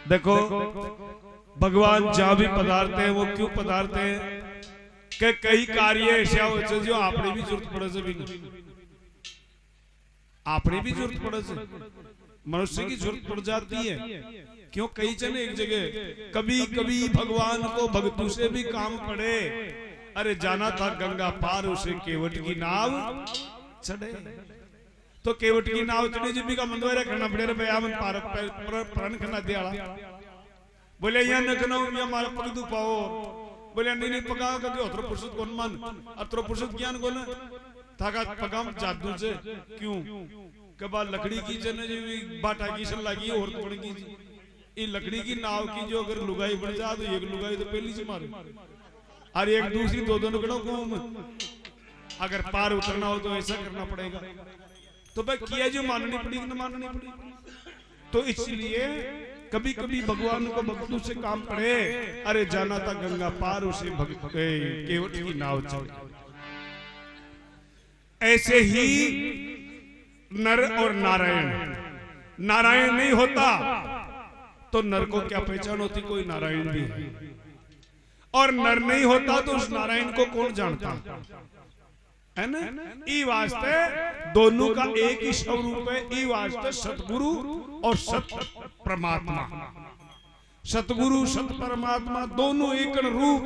देखो भगवान जहां भी पधारते हैं वो क्यों पधारते हैं कि कई कार्य ऐसे हो जो आपने भी जरूरत पड़े से भी नहीं, आपने भी जरूरत पड़े से मनुष्य की जरूरत पड़ जाती है। क्यों कई जन एक जगह कभी कभी भगवान को भक्तों से भी काम पड़े। अरे जाना था गंगा पार उसे केवट की नाव चढ़े, तो केवट की नाव चढ़े जी भी का मंदवारा करना पड़े बयामन पार प्राण करना दियाला बोले यहाँ न कनो या मारा पग दू पाओ बोले नहीं पका कभी अत्र पुरुष कौन मन अत्र पुरुष ज्ञान कौन थाका पगाम जादू से क्यों कबा लकड़ी की जन जी बाटा की सन लगी और तो बन की ये लकड़ी की नाव की जो अगर लुगाई बन जा तो एक लुगाई तो पहली से मारे और एक दूसरी दो दोनों कड़ो को अगर पार उतरना हो तो ऐसा करना पड़ेगा। तो भाई किया जो माननी पड़ी न माननी पड़ी। तो इसलिए कभी कभी भगवान को भक्तों से काम पड़े। अरे जाना था गंगा पार उसे केवट की नाव चढ़े। ऐसे ही नर और नारायण, नारायण नहीं होता तो नर को क्या पहचान होती, कोई नारायण भी है, और नर नहीं होता तो उस नारायण को कौन जानता है ना। ई वास्ते दोनों का एक ही स्वरूप है। ई वास्ते सतगुरु और सत परमात्मा, सतगुरु सत परमात्मा दोनों एक रूप।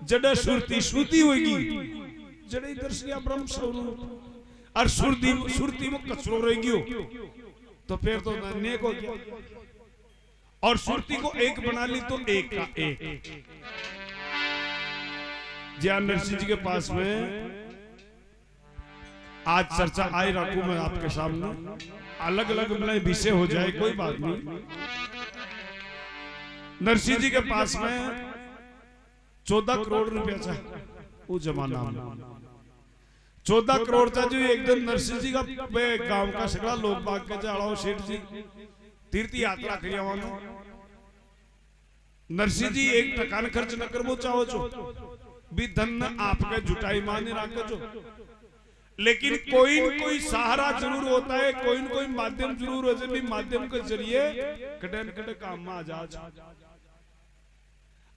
जड़ सुरती श्रुति होगी, जड़े दर्शिया ब्रह्म स्वरूप और सुरती सुरती में कचरो रहेगी तो फिर तो नेक हो गया। और सुरती को एक बना ली तो एक का एक। ज्ञान नरसिंह जी के पास में आज चर्चा आई रखू मैं आपके सामने, अलग अलग विषय हो जाए कोई बात नहीं। नरसिंह जी के पास में 14 करोड़ रुपया था वो जमाना में। 14 करोड़ था जो एक दिन नरसिंह जी का गांव का सगड़ा लोग बाग के जाड़ाओ सेठ जी तीर्थ यात्रा करिया। नरसिंह जी एक टकान खर्च न करबो चाहो छो भी धन आपके जुटाई माने राखो छो, लेकिन कोई न कोई सहारा जरूर होता है, कोई न कोई माध्यम जरूर हो जाए भी माध्यम के जरिए कटे न कटे काम में आ जा।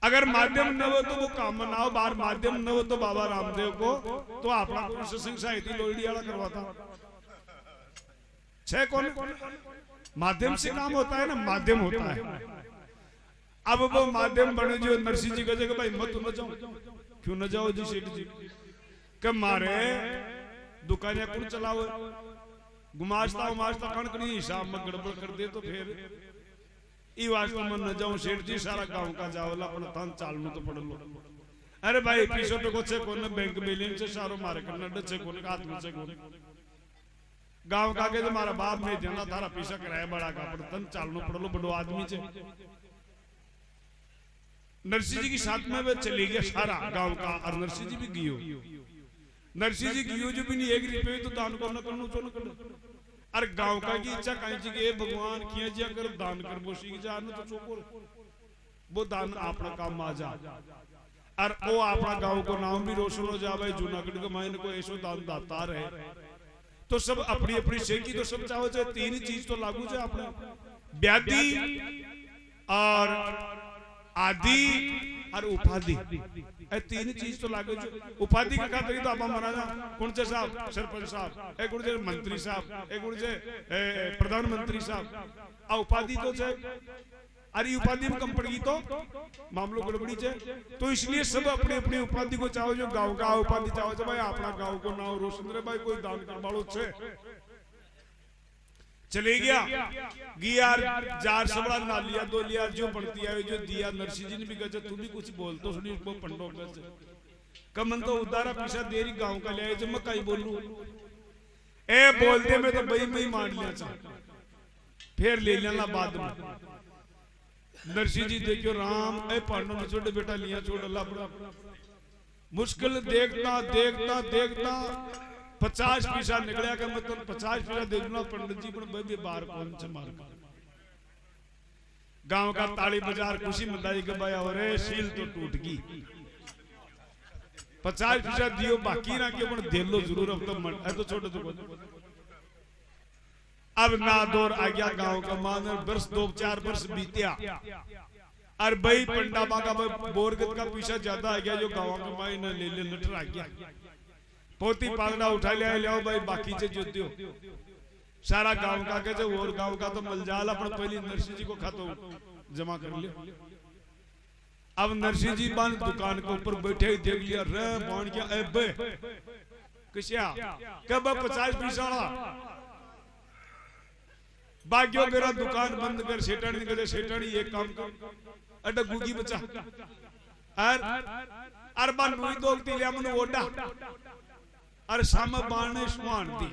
अगर माध्यम न हो तो वो काम में ना हो, बाहर माध्यम न हो तो बाबा रामदेव को तो अपना सत्संग साहित्य लोहड़ी वाला करवाता छह कौन माध्यम से काम होता है ना, माध्यम होता है। अब वो माध्यम बने जो नरसिंह जी कहे भाई मत न जाओ, क्यों न जाओ जी सेठ जी कब मारे दुकानें कुल चलाओ गुमाश्ता उमाश्ता कणक नहीं हिसाब में गड़बड़ कर दे तो फिर ई वास्तव में न जाऊं सेठ जी सारा गांव का जावला अपना तन चालू तो पड़ लो। अरे भाई पीछे पे को छे कोने बैंक बैलेंस से सारो मारे करना डचे कोने हाथ में से कोने गांव का के तुम्हारा बाप में देना थारा पीछा कराया बड़ा का पर तन चालू पड़ लो बड़ो आदमी से। नरसिंह जी की साथ में वे चले गया सारा गांव का और नरसिंह जी भी गियो। नरसिंह जी गियो जो भी नहीं एक रुपये तो दान को न करनो चो न कर। और गांव का की इच्छा कहीं जी के भगवान किया जी अगर दान कर बोसी की जा न तो चोको वो दान अपना काम आ जा और वो अपना गांव को नाम भी रोशन हो जावे। जूनागढ़ के मायने को ऐसो दान दाता रहे तो सब अपनी अपनी सेकी तो सब चाहो चाहे तीन चीज तो लागू है अपने व्याधि और आदि और उपाधि तीन चीज तो लागू। उपाधि का खातिर तो आप महाराजा कौन से साहब सरपंच साहब एक गुण मंत्री साहब एक गुण प्रधानमंत्री साहब आ उपाधि तो अरे उपाधि में कम पड़गी तो मामलों गड़बड़ी है। तो इसलिए सब अपने अपने उपाधि को चाहो जो गांव का उपाधि चाहो भाई अपना गांव को नाम रोशन रे भाई कोई दान कर बाड़ो छे चले गया जार सबड़ा ना लिया दो लिया जो बढ़ती है जो दिया। नरसिंह जी ने भी कहा तू भी कुछ बोल तो सुनी वो पंडो कमन तो उदारा पीछा देरी गांव का ले जब मैं कहीं बोलूं ए बोलते में तो भाई मैं मान लिया चाह फिर ले लेना बाद में। नरसिंह जी देखियो राम ए पांडव ने छोटे बेटा लिया छोड़ अल्लाह बड़ा मुश्किल देखता देखता देखता 50 पैसा निकलिया का मतलब 50 पैसा दे दूना पंडित जी पर भी बार कौन से मार गांव का ताली बाजार खुशी मंदाई के भाई और सील तो टूट गई 50 पैसा दियो बाकी ना के दे लो जरूर अब तो छोटे तो अब ना दौर आ गया गांव का मान वर्ष 2-4 वर्ष बीत्या और भाई पंडा बागा बोरगत का पीछा ज्यादा आ गया जो गांव के माई ने ले ले लटर आ गया पोती पागड़ा उठा लिया ले भाई बाकी से जो दियो सारा गांव का के और गांव का तो मलजाल अपन पहली नरसिंह जी को खातो जमा कर लिया। अब नरसिंह जी बान दुकान के ऊपर बैठे ही देख लिया रे बाण क्या ए बे किसिया कब 50 पैसा बागियो मेरा दुकान बंद कर सेठानी कहते सेठानी एक काम कर अड्डा गुगी बचा और बान नुई दोगती लिया मन ओडा और साम बाण सुहान दी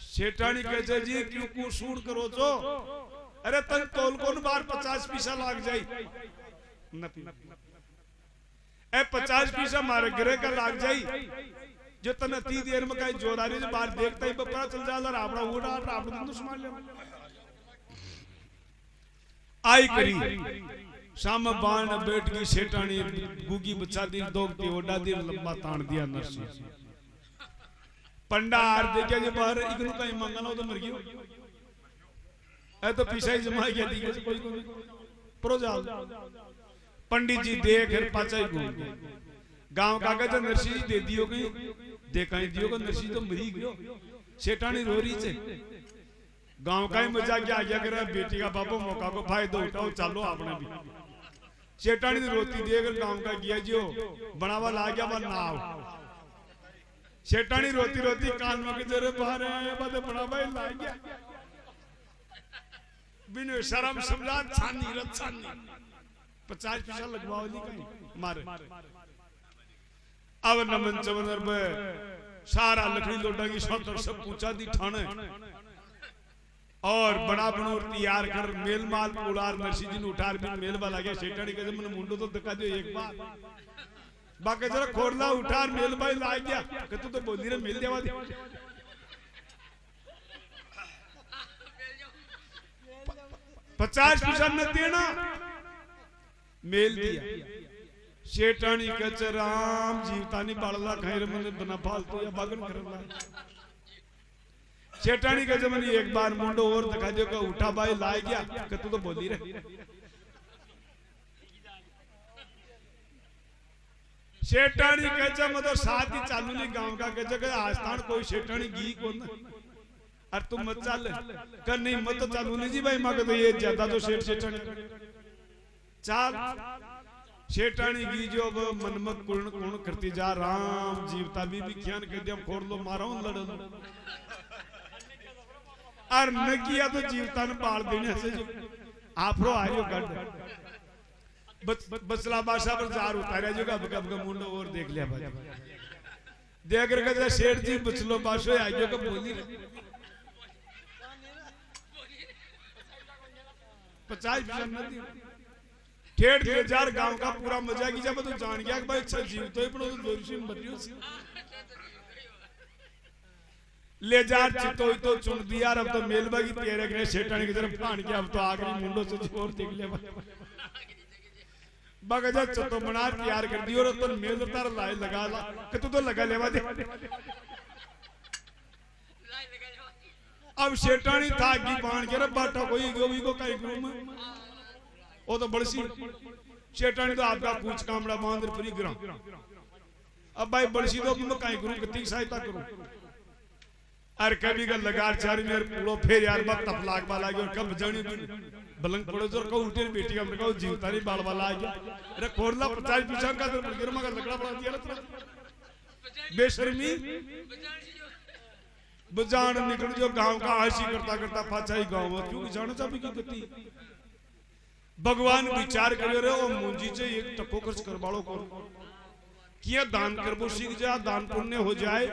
सेठानी कहते जी क्यों को सूट करो जो अरे तन तोल कोन बार 50 पैसा लाग जाई ए 50 पैसा मारे घरे का लाग जाई जो तने ती देर में कहीं जोरारी से बाहर देखता ही पता चल जाला रावड़ा उड़ा रावड़ा तो संभाल ले आई करी शाम बाण बैठ गई सेठानी गुगी बचा दी दोगती ओडा दी लंबा तान दिया नरसिंह पंडा आर देखिया जो बाहर इकनु कहीं मंगना तो मर गयो ए तो पीछा ही जमा गया दी कोई कोई प्रोजाल पंडित जी देख फिर पाचा ही घूम गांव का कहते नरसिंह जी दे दियो कहीं देखा ही दियो को नरसिंह तो मरी गयो सेठानी रो रही से गांव का ही मजा क्या आ गया कर बेटी का बापो मौका को फायदा उठाओ चलो आपने भी सेठानी रोती देख गांव का किया जो बनावा ला गया बा नाव सेठानी रोती रोती कान में के जरे बाहर आया बात बनावा ही ला गया बिन शर्म समझा छानी रत छानी 50 पैसा लगवाओ नहीं कहीं मारे अब नमन चवनर में सारा लकड़ी लोटा की सौतर सब पूछा दी ठाणे और बड़ा बनोर तैयार कर मेल माल पुलार नरसिंह जी ने उठार भी मेल वाला गया सेठानी के मन मुंडो तो दिखा दियो एक बार बाकी जरा खोरला उठार मेल भाई ला गया कि तू तो बोली रे मेल देवा दे 50 पैसा न देना मेल दिया सेठानी कच राम जीवतानी बाड़ला खैर मन बना फालतू या बागन करला सेठानी के जमन एक बार मुंडो और दिखा दियो का उठा भाई ला गया कि तू तो बोली रे सेठानी कह मतलब साथ ही चालू नहीं गांव का कह आस्थान कोई सेठानी घी को और तुम मत चल कर नहीं मत तो चालू नहीं जी भाई मां तो ये ज्यादा तो सेठानी चाल सेठानी घी जो मनमत कुर्ण कुर्ण करती जा राम जीवता भी ख्यान कह दिया खोर लो मारो लड़ लो और न किया तो जीवता ने बाल देने से आपरो आयो गढ़ बचला बादशाह पर जार उतारा जो का बका मुंडो और देख लिया भाई देख कर कहता शेर जी बचलो बादशाह आयो का बोली 50 पैसा न दी ठेठ 2000 गांव का पूरा मजा की जब तो जान गया कि भाई अच्छा जीव तो ही पड़ो तो दोषी बतियो ले जार चितो ही तो चुन दिया अब तो मेलबा की तेरे के सेठानी की तरफ फान के अब तो आखिरी मुंडो से जोर देख लिया बगजा चतो बना तैयार कर दियो तो मेल तार लाई लगा ला कि तू तो लगा लेवा दे अब सेठानी था की बाण के बाटा कोई गोवी को कई गुरु में वो तो बड़सी सेठानी तो आपका पूछ कामड़ा बांध फ्री गिरा अब भाई बड़सी तो मैं कई गुरु कितनी सहायता करूं और कभी का लगार चार मेरे पूरो फिर यार बात तफलाक वाला गया कब जानी बलंग पड़ो जो को उल्टे बेटी हमने कहा जीवता नहीं बाल वाला आ गया अरे खोरला 50 पैसा का तो गिरमा का लकड़ा पड़ा दिया ना बेशर्मी बजान निकल जो गांव का आशी करता करता फाचा ही गांव में क्यों जाना चाबी की गति भगवान विचार करे रे ओ मुंजी से एक टको खर्च करवाड़ो को किया दान करबो सीख जा दान पुण्य हो जाए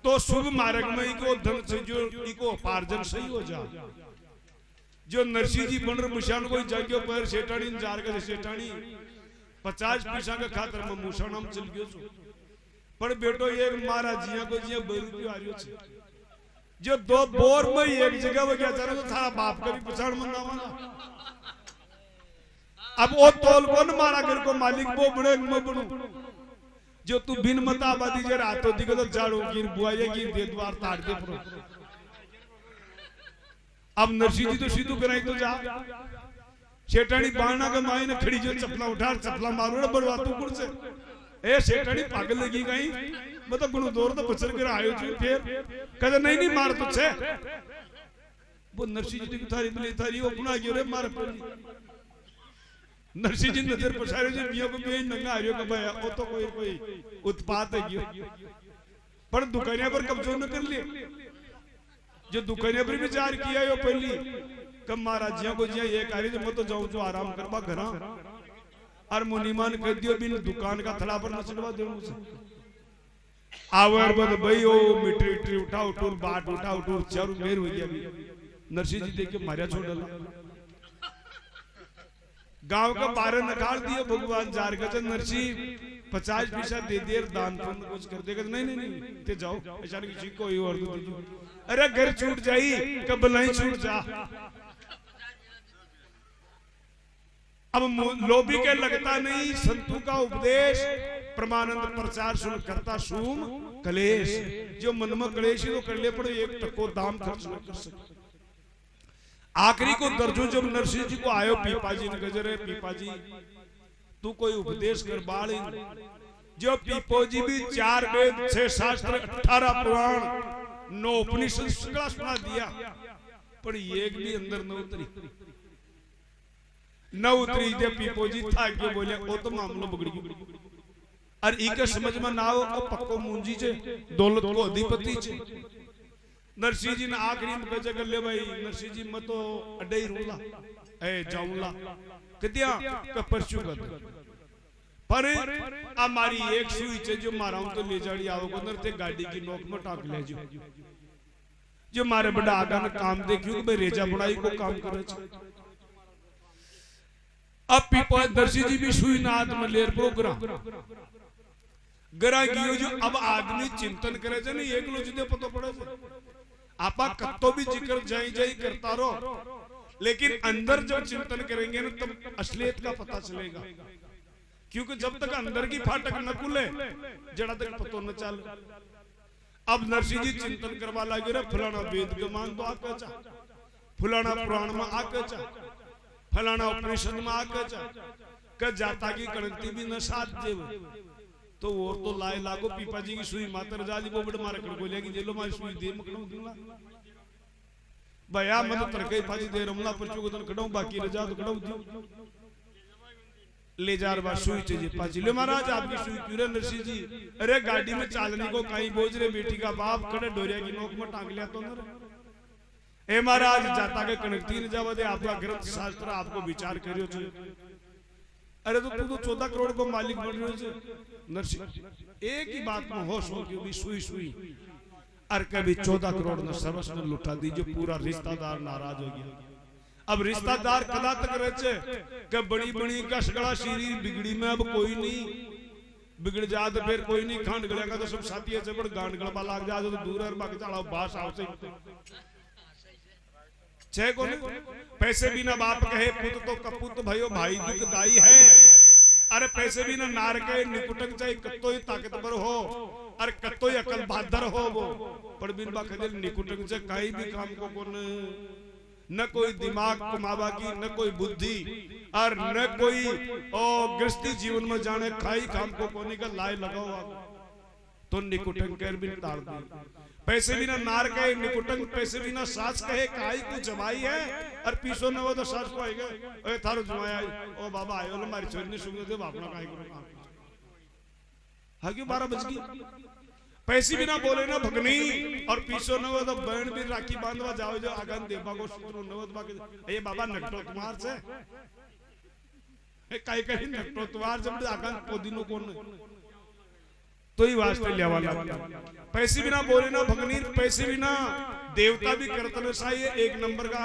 तो शुभ मार्ग में इको धन से जो इको उपार्जन सही हो जा जो नरसिंह जी बन मुशान कोई जगह पर सेठानी जार के सेठानी 50 पैसा का खातर में मुशान हम चल गयो पर बेटो एक महाराज जिया को जिया बोल क्यों आ रियो छे जो दो बोर में एक जगह हो गया चारो तो थारा बाप का भी पछाड़ मंगावा अब वो तोल कौन मारा घर को मालिक वो बड़े मैं बनूं जो तू बिन मता आबादी जे रातो दिगो तो झाड़ू गिर बुआये की दे द्वार ताड़ दे प्रो अब नरसिंह जी तो सीधू कराई तो जा शेटानी बाणा के माई ने खड़ी जो चपला उठा चपला मारो बड़वा तू कुड़ से ए शेटानी पागल लगी गई मतलब गुण दौर तो बचर कर आयो जी फिर कहते नहीं नहीं मार तो छे वो नरसिंह जी की थारी मिली थारी वो अपना गिरे मार पड़ी नरसिंह जी नजर पछारे जी मियां को भी नंगा आयो के भाई वो तो कोई उत्पात है गयो पर दुकानिया पर कब्जा न कर लिए जो दुकानिया पर विचार किया यो पहली कब महाराजिया को जिया ये कार्य जो मैं तो जाऊं जो आराम करवा घरा और मुनीमान कह दियो बिन दुकान का थला पर न चढ़वा दे मुझे आवर बद भाई ओ मिट्टी मिट्टी उठा उठूर बाट उठा उठूर चारू मेर हो गया नरसिंह जी देख के मारिया छोड़ डाला गांव का बारह निकाल दिया भगवान जार गजन नरसिंह 50 पैसा दे दे दान पुण्य कुछ कर देगा नहीं नहीं नहीं ते जाओ ऐसा नहीं किसी कोई और अरे घर छूट जाई कब नहीं छूट जा अब लोभी के लगता नहीं संतों का उपदेश परमानंद प्रचार सुन करता सूम कलेश जो मन में कलेश ही तो कर ले पड़े एक टको दाम खर्च न कर सके आखिरी को दर्जो जब नरसिंह जी को आयो पीपाजी ने गजरे पीपाजी तू कोई उपदेश कर बाल जो पीपोजी भी 4 वेद 6 शास्त्र 18 पुराण 9 उपनिषद सगला सुना दिया पर एक भी अंदर न उतरी न उतरी जब पीपोजी था के बोले वो तो मामलो बिगड़ गयो और इके समझ में ना हो को पक्को मुंजी छे दौलत को अधिपति छे नरसिंह जी ने आखिरी में कहे कर ले भाई नरसिंह जी मत तो अड्डे ही रोला ए जाऊंला कदिया का परचू कर पर हमारी एक सुई छे जो मारा हूं तो ले जाड़ी आओ को नरते गाड़ी की नोक में टाक ले जो मारे बड़ा आगा ने काम देखियो भाई रेजा बनाई को काम करे छे अब पीपो नरसिंह जी भी सुई ना हाथ में लेर प्रोग्राम गरा गियो जो अब आदमी चिंतन करे छे नहीं एक लो जुदे पतो पड़े छे आपा कत्तो भी जिक्र जाई जाई करता रहो लेकिन अंदर जब चिंतन करेंगे ना तब असलियत का पता चलेगा क्योंकि जब तक अंदर की फाटक न खुले जड़ा तक पतो न चल अब नरसिंह जी चिंतन करवा लगे रे फलाना वेद के मान तो आके चा फलाना पुराण में आके चा फलाना उपनिषद में आके चा क जाता की गणती भी न साथ जेव तो और तो लाए लागो पीपा जी की सुई मातर जाली वो बड़ मारे कर बोलिया कि जेलो मारी सुई दे मकड़ो दूंगा भया मत तरके फाजी दे रमला परचू को तन खड़ाऊं बाकी रजा तो खड़ाऊं दियो ले जार बा सुई चाहिए पाजी ले महाराज आपकी सुई क्यों नरसिंह जी अरे गाड़ी में चालने को कहीं बोझ रे बेटी का बाप खड़े डोरिया की नोक में टांग लिया तो न ए महाराज जाता के कनकती न जावा दे आपका ग्रंथ शास्त्र आपको विचार करियो छे अरे तो तू तो 14 करोड़ को मालिक बन रहे छे नरसिंह एक ही बात में होश हो कि सुई सुई और कभी 14 करोड़ न सर्वस्व ने लुटा दी जो पूरा रिश्तेदार नाराज हो गया अब रिश्तेदार कदा तक रहे कि बड़ी बड़ी कसगड़ा सीरी बिगड़ी में अब कोई नहीं बिगड़ जा तो फिर कोई नहीं खांड गलेगा तो सब साथी है बड़ गांड गलबा लाग जा तो दूर है बाकी चढ़ाओ बास आओ से छे को पैसे बिना बाप कहे पुत तो कपूत भयो भाई दुखदाई है अरे पैसे बिना नार के निकुटक चाहे कत्तो ही ताकतवर हो अरे कत्तो ही अकल बहादुर हो वो पर बिन बाखदे निकुटक से कहीं भी काम को कोन न कोई दिमाग कमावा की न कोई बुद्धि और न कोई गृहस्थी जीवन में जाने खाई काम को कोने का लाए लगाओ तो निकुटक कर बिन तार दी पैसे बिना नार कहे निकुटक पैसे बिना सास कहे काई को जमाई है और पीछो न हो तो सास को आएगा ए थारो जमाया ओ बाबा आयो ना मारी छोरी ने सुन दे बापना काई करो हा क्यों 12 बज गई पैसे बिना बोले ना भगनी और पीछो न हो तो बहन भी राखी बांधवा जाओ जो आगन देवा को सूत्र न हो तो बाकी ये बाबा नकटो तुम्हार से ए काई कहीं नकटो तुम्हार जब आगन पोदिनो कौन तो ही वास्ते ले वाला पैसे बिना बोले ना भगनी पैसे बिना देवता भी करतन साई एक नंबर का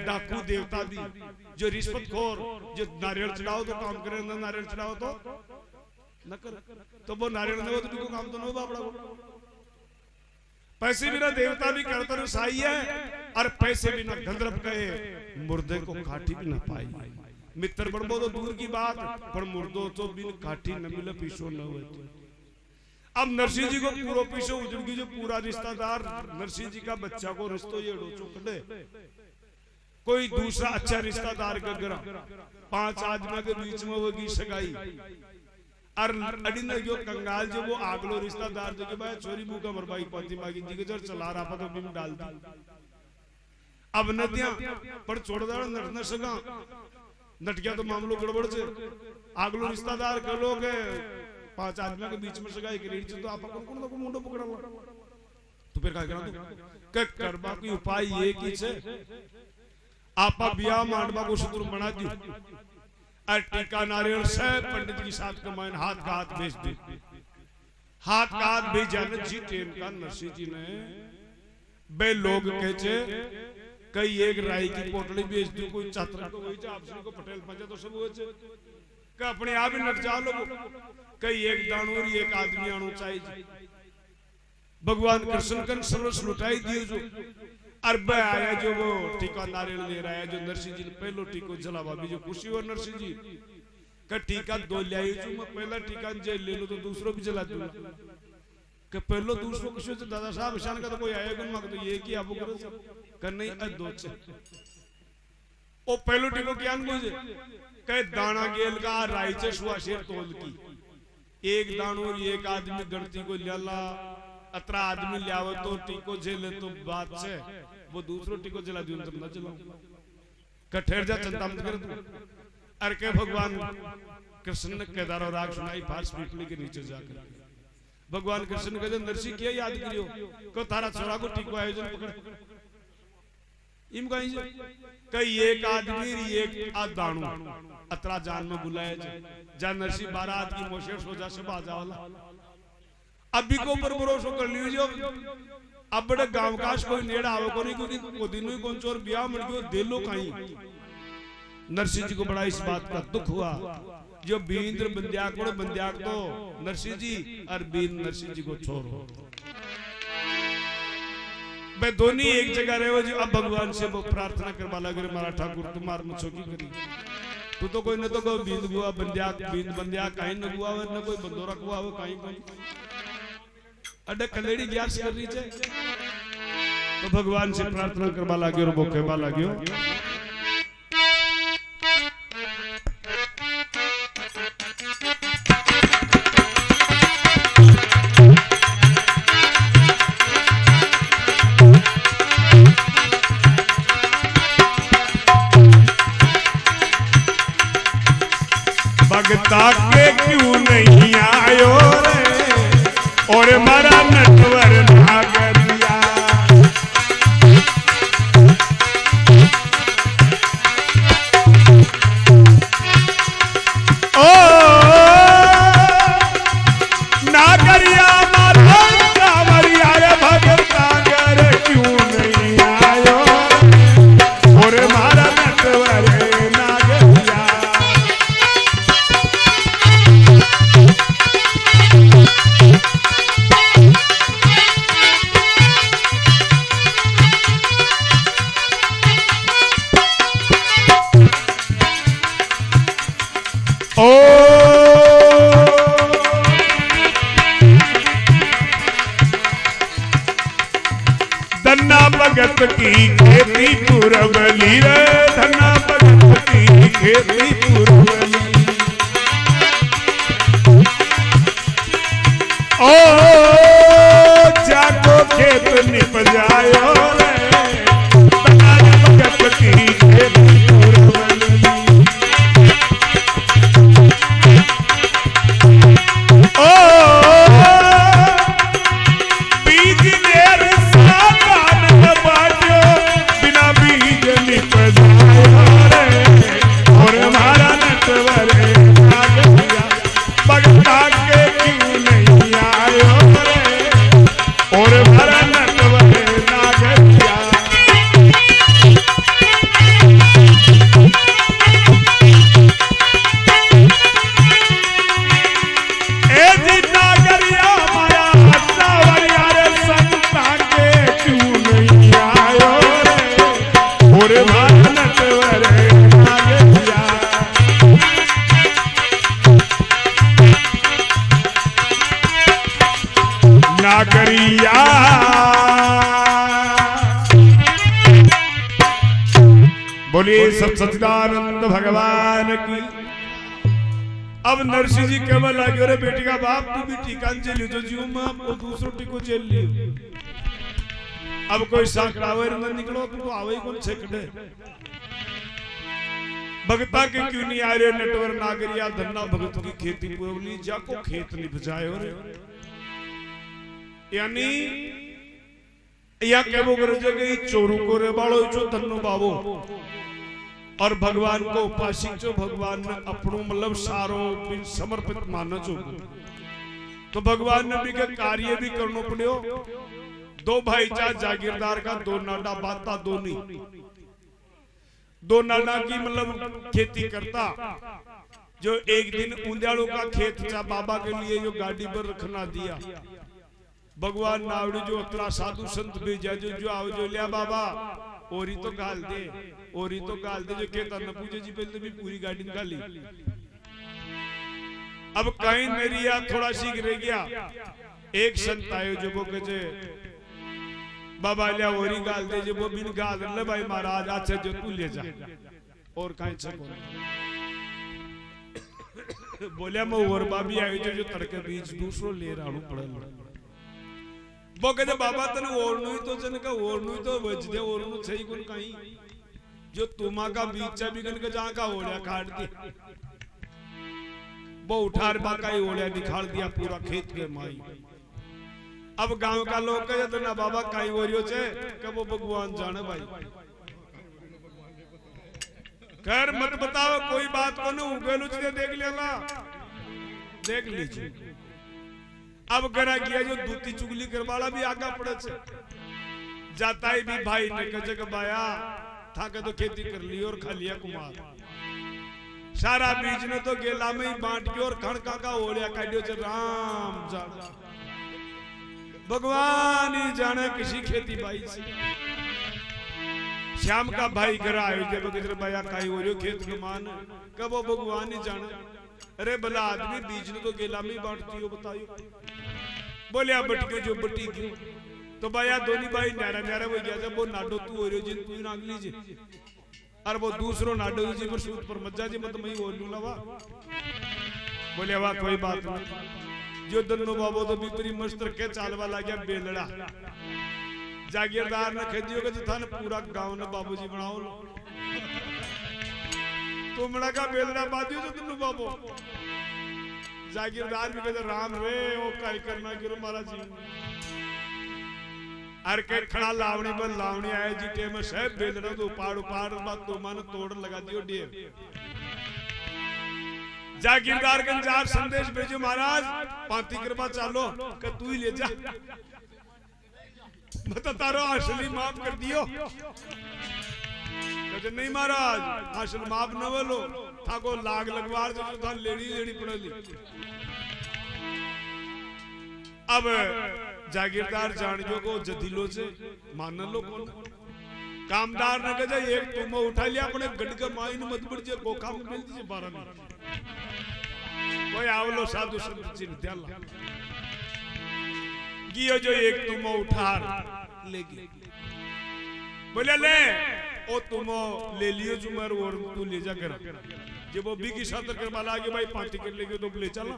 डाकू देवता भी जो रिश्वतखोर जो नारियल चढ़ाओ तो काम करे ना नारियल चढ़ाओ तो न कर तो वो नारियल न हो तो बिको काम तो न हो बाबड़ा पैसे बिना देवता भी करतन साई है और पैसे बिना गंधर्व कहे मुर्दे को काटी भी न पाई मित्र बड़बो तो दूर की बात पर मुर्दो तो बिन काटी न मिले पीछो न हुए अब नरसिंह जी को पूरा पीछे उजड़ गई जो पूरा रिश्तेदार नरसिंह जी का बच्चा को रिश्तो ये डोचो कटे कोई दूसरा अच्छा रिश्तेदार का गिरा 5 आदमी के बीच में होगी सगाई और अड़ी ने जो कंगाल जो वो आगलो रिश्तेदार जो के भाई छोरी मुका मरबाई पाती मागी जी के जर चला रहा तो बीम डाल दी अब नदियां पर छोड़ दे न सगा नट गया तो मामलो गड़बड़ से आगलो रिश्तेदार के लोग 5 आदमी के बीच में सगाई करी तो आप कौन को मुंडो पकड़ा तो फिर का करा के करबा की उपाय ये की छे आपा बियाह मांडबा को सूत्र बना दी और टीका नारियल से पंडित की साथ कमाइन हाथ का हाथ भेज दी हाथ का हाथ भेजा न जी टेन का नरसिंह जी ने बे लोग कहचे कई एक राई की पोटली भेज दी कोई छात्र को वही आपसे को पटेल पंचा तो सब होचे का अपने आप ही नट जा लो कई एक दानूर एक आदमी आनो चाहिए भगवान कृष्ण कन सर्वस्व लुटाई दिए जो अरबे आया जो वो टीका नारियल ले रहा है जो नरसिंह जी ने पहलो टीको जलावा भी जो खुशी और नरसिंह जी का टीका 2 ले आई जो मैं पहला टीका जे ले लो तो दूसरो भी जला दूंगा कि पहलो दूसरो खुशी से दादा साहब ईशान का तो कोई आया गुन मग तो ये की आपको करो कर नहीं दो से ओ पहलो टीको क्या मुझे कहे दाना गेल का राई से सुआ शेर तोल की एक दानो एक आदमी गणती को लला अतरा आदमी लियावो तो टीको झेले तो बात से वो दूसरो टीको जला दियो तब न जलाओ कठेर जा चिंता मत कर तू अर के भगवान कृष्ण ने केदार और राग सुनाई फार्स पीपली के नीचे जाकर भगवान कृष्ण कहते नरसिंह क्या याद करियो को तारा छोरा को टीको आयोजन पकड़ इम कहीं कई एक आदमी एक आ दाणू अतरा जान में बुलाया जा नरसिंह 12 आदमी मोशेर सो जा सब आ जावला अभी को ऊपर भरोसा कर लियो अब बड़े गांव काश कोई नेड़ा आवो को नहीं क्योंकि वो दिन ही कौन चोर ब्याह मर गयो देलो कहीं नरसिंह जी को बड़ा इस बात का दुख हुआ जो बींद्र बंद्याक तो नरसिंह जी और बीन नरसिंह जी को छोड़ हो मैं दोनों एक जगह रहे जो अब भगवान से वो प्रार्थना करवा लगे मारा ठाकुर तुम्हार मुझो की करी तू तो कोई न तो कोई बींद गुआ बंद्याक कहीं न गुआ न कोई बंदोरा गुआ हो कहीं अड्डा कलेड़ी ग्यास कर रही है तो भगवान से प्रार्थना करवा लगे और वो कहवा लगे भगता के क्यों नहीं आयो रे और मारा नटवर भाग दिया ओ नागरिया मारा कांवरिया रे भगता घर क्यों नहीं आयो और मारा नटवर नागरिया धन्ना भगत की खेती पुरवली रे धन्ना भगत की खेती पुरवली ओ जाको खेत निप जायो रे धन्ना भगत की खेती पुरवली ओ बीज देर बिना बीज निप जायो रे और हमारा नटवर नागरिया भगता के क्यों नहीं आयो रे और हमारा नटवर नागरिया बोलिए सब सच्चिदानंद भगवान की। अब नरसिंह जी केवल लगे रे बेटी का बाप तू भी टीका जेल जो जीव में वो दूसरों टीको जेल लियो। अब कोई साकड़ावे न निकलो तो आवे कौन छेकड़े भगता के क्यों नहीं आ रहे नटवर नागरिया धन्ना भगत की खेती पुरवली जाको खेत नहीं बचाए रे यानी या के वो गरजे गई चोरू को रे बालो जो धन्नो बाबो और भगवान को उपासिक जो भगवान ने अपनों मतलब सारो समर्पित मानो जो तो भगवान ने भी के कार्य भी करनो पड़ियो। दो भाईचार जागीरदार का दो नाडा बाता दोनी दो नाडा की मतलब खेती करता जो एक दिन उंध्याड़ों का खेत चा बाबा के लिए जो गाड़ी पर रखना दिया भगवान नावड़ी जो उतरा साधु संत भेजा जो आओ जो लिया बाबा ओरी तो गाल दे जो कहता न पूजे जी पहले भी पूरी गाड़ी निकाली। अब कहीं मेरी याद थोड़ा सीख रह गया एक संत आयो जो वो कहे बाबा लिया ओरी गाल दे जो वो बिन गाल ले भाई महाराज अच्छा जो तू ले जा और कहीं से बोलिया मैं और बाबी आयो जो तड़के बीच दूसरों ले रहा हूँ पड़े वो कहते बाबा तने ओरनु तो जन का ओरनु तो बज दे ओरनु सही कोन कहीं जो तुमा का बीचा बिगन के जहां का ओलिया काट दी वो उठार बाका ही ओलिया निकाल दिया पूरा खेत के माई। अब गांव का लोग कहते ना बाबा काई ओरियो छे कब वो भगवान जाने भाई खैर मत बताओ कोई बात को न उगेलु छे देख लेला देख लीजिए। अब करा किया जो दूती चुगली करवाला भी आगा पड़े छे जाता ही भी भाई ने कहे के बाया था के तो खेती कर ली और खा लिया कुमार सारा बीज ने तो गेला में ही बांट के और खड़का का ओलिया काटियो छे राम जाने भगवान ही जाने किसी खेती बाई से श्याम का भाई घर आयो जब किधर बाया काई ओरियो खेत के मान कब वो भगवान ही जाने अरे भला आदमी बीज ने तो गेला में ही बांटती हो बताइयो बोलिया बटके जो बटी क्यों तो बाया दोनी भाई न्यारा न्यारा हो गया जब वो नाडो तू हो रही जिन तू नाग लीजिए और वो दूसरो नाडो जी पर सूत पर मज्जा जी मत मई बोल लूला वा बोलिया वाह कोई बात नहीं जो दन्नो बाबो तो बिपरी मस्त रखे चाल वाला गया बेलड़ा जागीरदार ने खेदियो के था ना पूरा गांव ने बाबूजी बनाओ लो तुमड़ा का बेलड़ा बादियो जो दन्नो बाबो जागीरदार भी कहते राम रे ओ काय करना गिरो महाराज जी हर के खड़ा लावणी पर लावणी आए जी टेम सब बेलना तो उपाड़ बात तो मन तोड़ लगा दियो ढेर जागीरदार गंजार संदेश भेजो महाराज पांती कृपा चालो कि तू ही ले जा बता तारो असली माफ कर दियो कहते नहीं महाराज असल माफ न बोलो था को लाग लगवार जो था लेनी पड़ेगी। अब जागीरदार जान जो को जदिलो से मान लो कौन कामदार ने कहा एक तुम उठा लिया अपने गड के माइन मत बढ़ जे गोखा में मिल दीजिए 12 में कोई आवलो साधु संत जी विद्याला गियो जो एक तुम उठार लेगी बोले ले ओ तुम ले लियो जुमर और तू ले जा कर जब वो बिगी सातर कर वाला आगे भाई पांती कर लेगे तो ले चला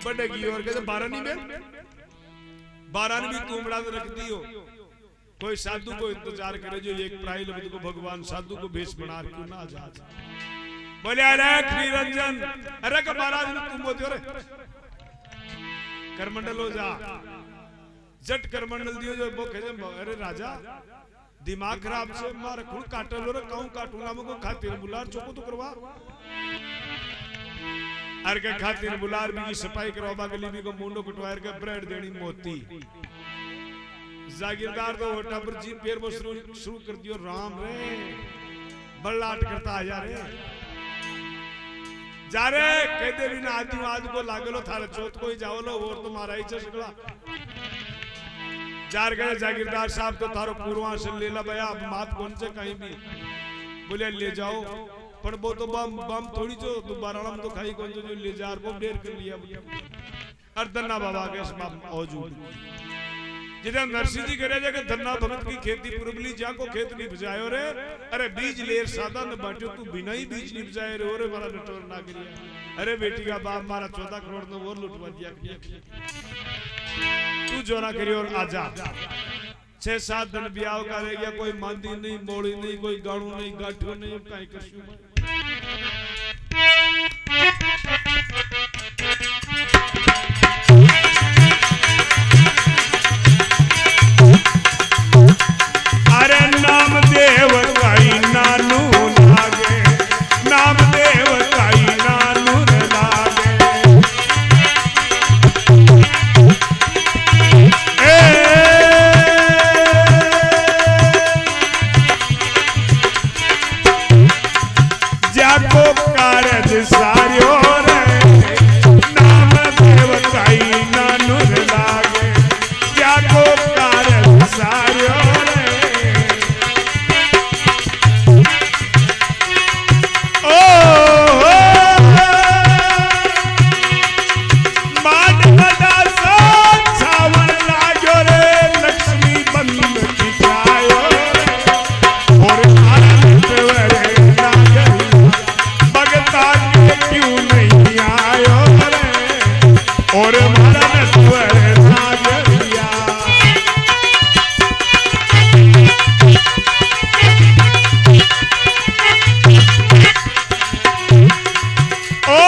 बड़ेगी और कहते 12 नहीं में 12 ने भी तुमड़ा रख दियो कोई साधु को इंतजार करे जो एक प्राई लब्ध को भगवान साधु को भेष बना क्यों ना जा बोले अरे निरंजन अरे का महाराज ने तुम बोलते रे करमंडल हो जा जट करमंडल दियो जो वो कहते अरे राजा दिमाग खराब से मार खुद काटलो रे कहूं काटूंगा मको खातिर बुलार चोको तो करवा अर के खातिर बुलार भी सफाई करवा गली भी को मुंडो कटवायर के ब्रेड देनी मोती जागीरदार तो होटा पर जी पैर वो शुरू कर दियो राम रे बल्लाट करता आ जा रे कहते भी ना आदमी आज को लागलो थारे चौथ को ही जाओ लो और तुम्हारा ही चसकला जार गए जागीरदार साहब तो थारो पूर्वांचल ले ला भैया अब मात कौन से कहीं भी बोले ले जाओ पर वो तो बम थोड़ी जो दोबारा हम तो खाई कौन जो ले जा वो डेर कर लिया अर्दन्ना बाबा के इस बाप औजूद जिधर नरसिंह जी करे जाके धन्ना भगत की खेती पुरबली जा को खेत नहीं बजायो रे, अरे बीज लेर सादा न बाटियो तू बिना ही बीज नहीं बजाए रे, ओरे मारा नटवर ना करिया, अरे बेटी का बाप मारा 14 करोड़ न और लुटवा दिया, तू जो ना करियो और आजा। 6-7 दिन ब्याह का रह गया, कोई मांदी नहीं, मोड़ी नहीं, कोई गाड़ू नहीं, गाठो नहीं, काई करशू। अरे नामदेव काई नानू लागे, नामदेव काई नानू लागे, जाको कारज सारियो रे, नामदेव काई नानू लागे, जाको कारज सारियो रे। ओ मानवदा सोच छावन लागो रे, लक्ष्मी बंद की जायो और आनंद रे नागर भगता के क्यों नहीं आयो रे, और मारा नटवर नागरिया। ओ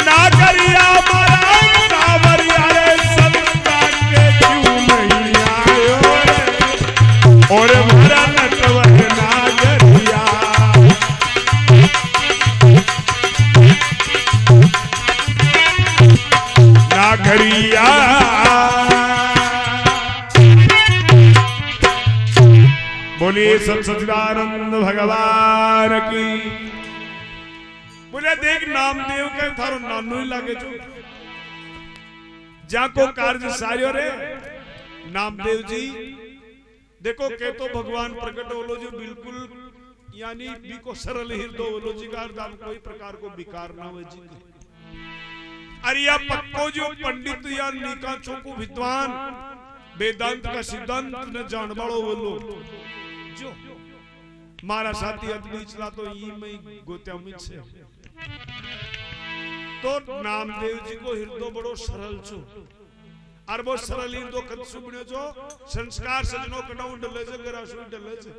नागरिया मारा सावरिया रे, संता के क्यों नहीं आयो रे, और मारा नटवर नागरिया। नागरिया बोलिए सच्चिदानंद भगवान की। बोले देख नामदेव के थारो नानू ही लागे जो, जाको कार्य सारियो रे। नामदेव जी देखो के तो भगवान प्रकट होलो जो बिल्कुल यानी बीको सरल हृदय होलो जी का दाम कोई प्रकार को विकार ना हो जी। अरिया पक्को जो पंडित या निका चोको विद्वान वेदांत का सिद्धांत न जान बड़ो बोलो जो मारा साथी आदमी चला तो ये में गोत्या में से। तो नामदेव जी को हृदय बड़ो सरल छो, और वो सरल हृदय कद सुबने जो संस्कार सजनो कटाऊ डले से गरासु डले से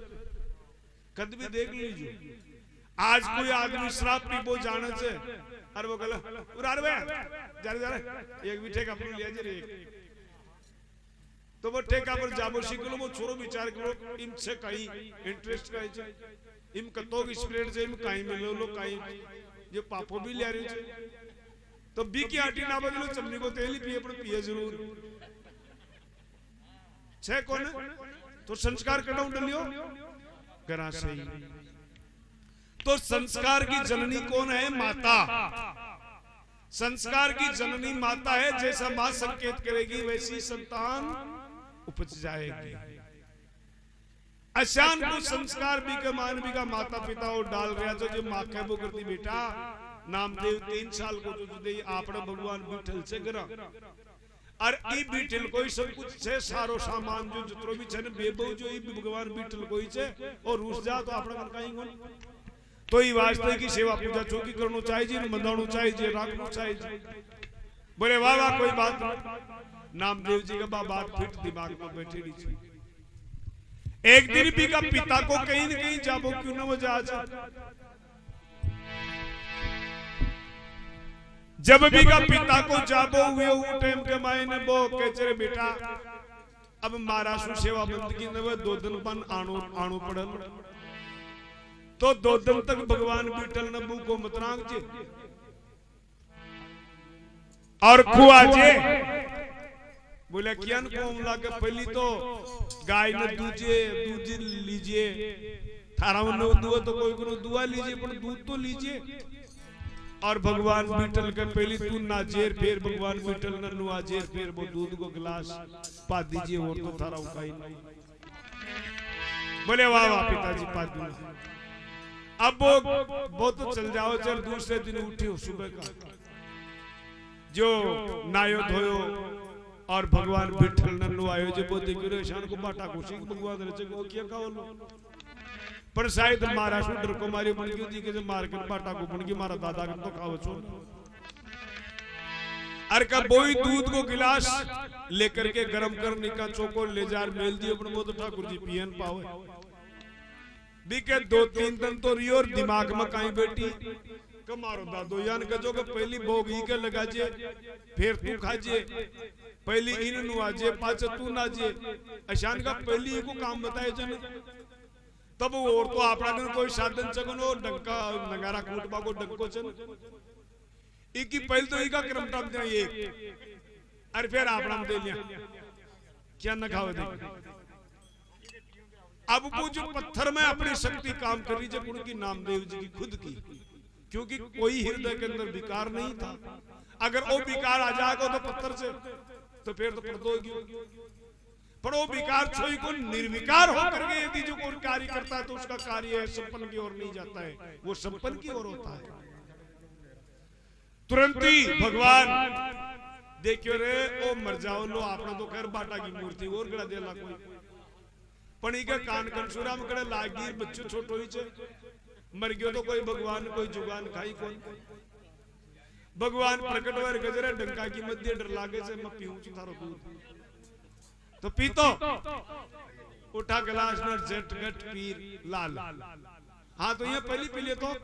कद भी देख लीजिए। आज कोई आदमी शराब पी वो जाने से, और वो गला उरार वे जा रे एक भी ठेका पर लिया जे रे, तो वो ठेका पर जाबो शिकलो वो छोरो विचार करो इम से कई इंटरेस्ट काई छे, इम कतो की स्प्रेड से इम काई मिलो लो काई जो पापो भी ले रहे छे, तो बी की आटी ना बदलो चमनी को तेल ही पिए पर पिए जरूर छे कौन तो संस्कार कटाऊ डलियो गरा से। तो संस्कार की जननी कौन है? माता। संस्कार की जननी माता है, जैसा मां संकेत करेगी वैसी संतान उपज जाएगी। अशान को संस्कार भी के मानवी का माता पिता और डाल रहा जो जो मां कह वो करती बेटा नामदेव 3 साल को तो दे आपड़ा भगवान बीठल से करा, और ई बीठल कोई सब कुछ से सारो सामान जो जितरो भी छन बेबो जो ई भगवान बीठल कोई छे और रूस जा तो आपड़ा मन काई कोन। तो ई वास्ते की सेवा पूजा चौकी करनो चाहिए जी, मंदाणो चाहिए जी, राखनो चाहिए जी। बोले वाह वाह कोई बात नहीं। नामदेव जी का बात फिट दिमाग में बैठेगी थी। एक दिन भी का पिता को कहीं न कहीं जाबो क्यों न वजह जब भी का पिता को जाबो हुए टाइम के मायने बो कचरे बेटा अब महाराष्ट्र सेवा बंदगी ने 2 दिन बन आणो पड़ल, तो 2 दिन तक भगवान बीठल न बू को मतरांग जे और खुआ जे। बोले कियान कोम लागे पहली तो गाय ने दूध लीजिए, थारा में दूध तो कोई को दुआ लीजिए पर दूध तो लीजिए। और भगवान बीठल के पहली तू नाजेर फिर भगवान बीठल न नुआजेर फिर वो दूध को गिलास पा दीजिए और तो थारा उकाई नहीं। बोले वाह वाह पिताजी पा दूंगा। अब वो तो चल जाओ, चल दूसरे दिन उठे हो सुबह का जो नायो धोयो और भगवान विठल ने नुआयो जो बोधे गिरे शान को बाटा खुशी भगवान रचे को क्या कावलो पर शायद मारा शूटर को मारी बन गई थी कि मार कर बाटा को बन गई मारा दादा का तो खाओ छो अर का बोई दूध को गिलास लेकर के गरम करने का चौको ले जार मेल दियो अपन वो तो ठाकुर जी पियन पावे बीके 2-3 दिन तो रियो और दिमाग में काई बेटी कमारो दादो यान का जो पहली भोग ही के लगा जे फिर तू खाजे पहली इन नुआजे पाछ तू नाजे अशान का पहली को काम बताए जन तब और तो आपड़ा ने कोई साधन चगनो डंका नगारा कूटबा को डंको चन इकी पहले तो इका क्रम टाप दिया एक अरे फिर आपड़ा दे लिया क्या न खाओ दे अब वो जो पत्थर में अपनी शक्ति काम कर रही जब उनकी नामदेव जी की खुद की क्योंकि कोई हृदय के अंदर विकार नहीं था अगर वो विकार आ जाएगा तो पत्थर से तो फिर तो पर्दोगी पर वो विकार छोई को निर्विकार होकर के यदि जो कोई कार्य करता है तो उसका कार्य संपन्न की ओर नहीं जाता है वो संपन्न की ओर होता है तुरंत ही भगवान देखियो रे ओ मर जाओ लो आपने तो खैर बाटा की मूर्ति और गड़ा देला कोई पणी के कान कंसुरा में कड़े लागी बच्चों छोटो ही छे मर गयो तो कोई भगवान कोई जुगान खाई कौन भगवान प्रकट होर गजरे डंका की मध्य डर लागे से मैं पीऊं छु थारो दूध तो पीतो उठा गिलास न जट गट पीर लाल हां तो ये पहली पी ले तो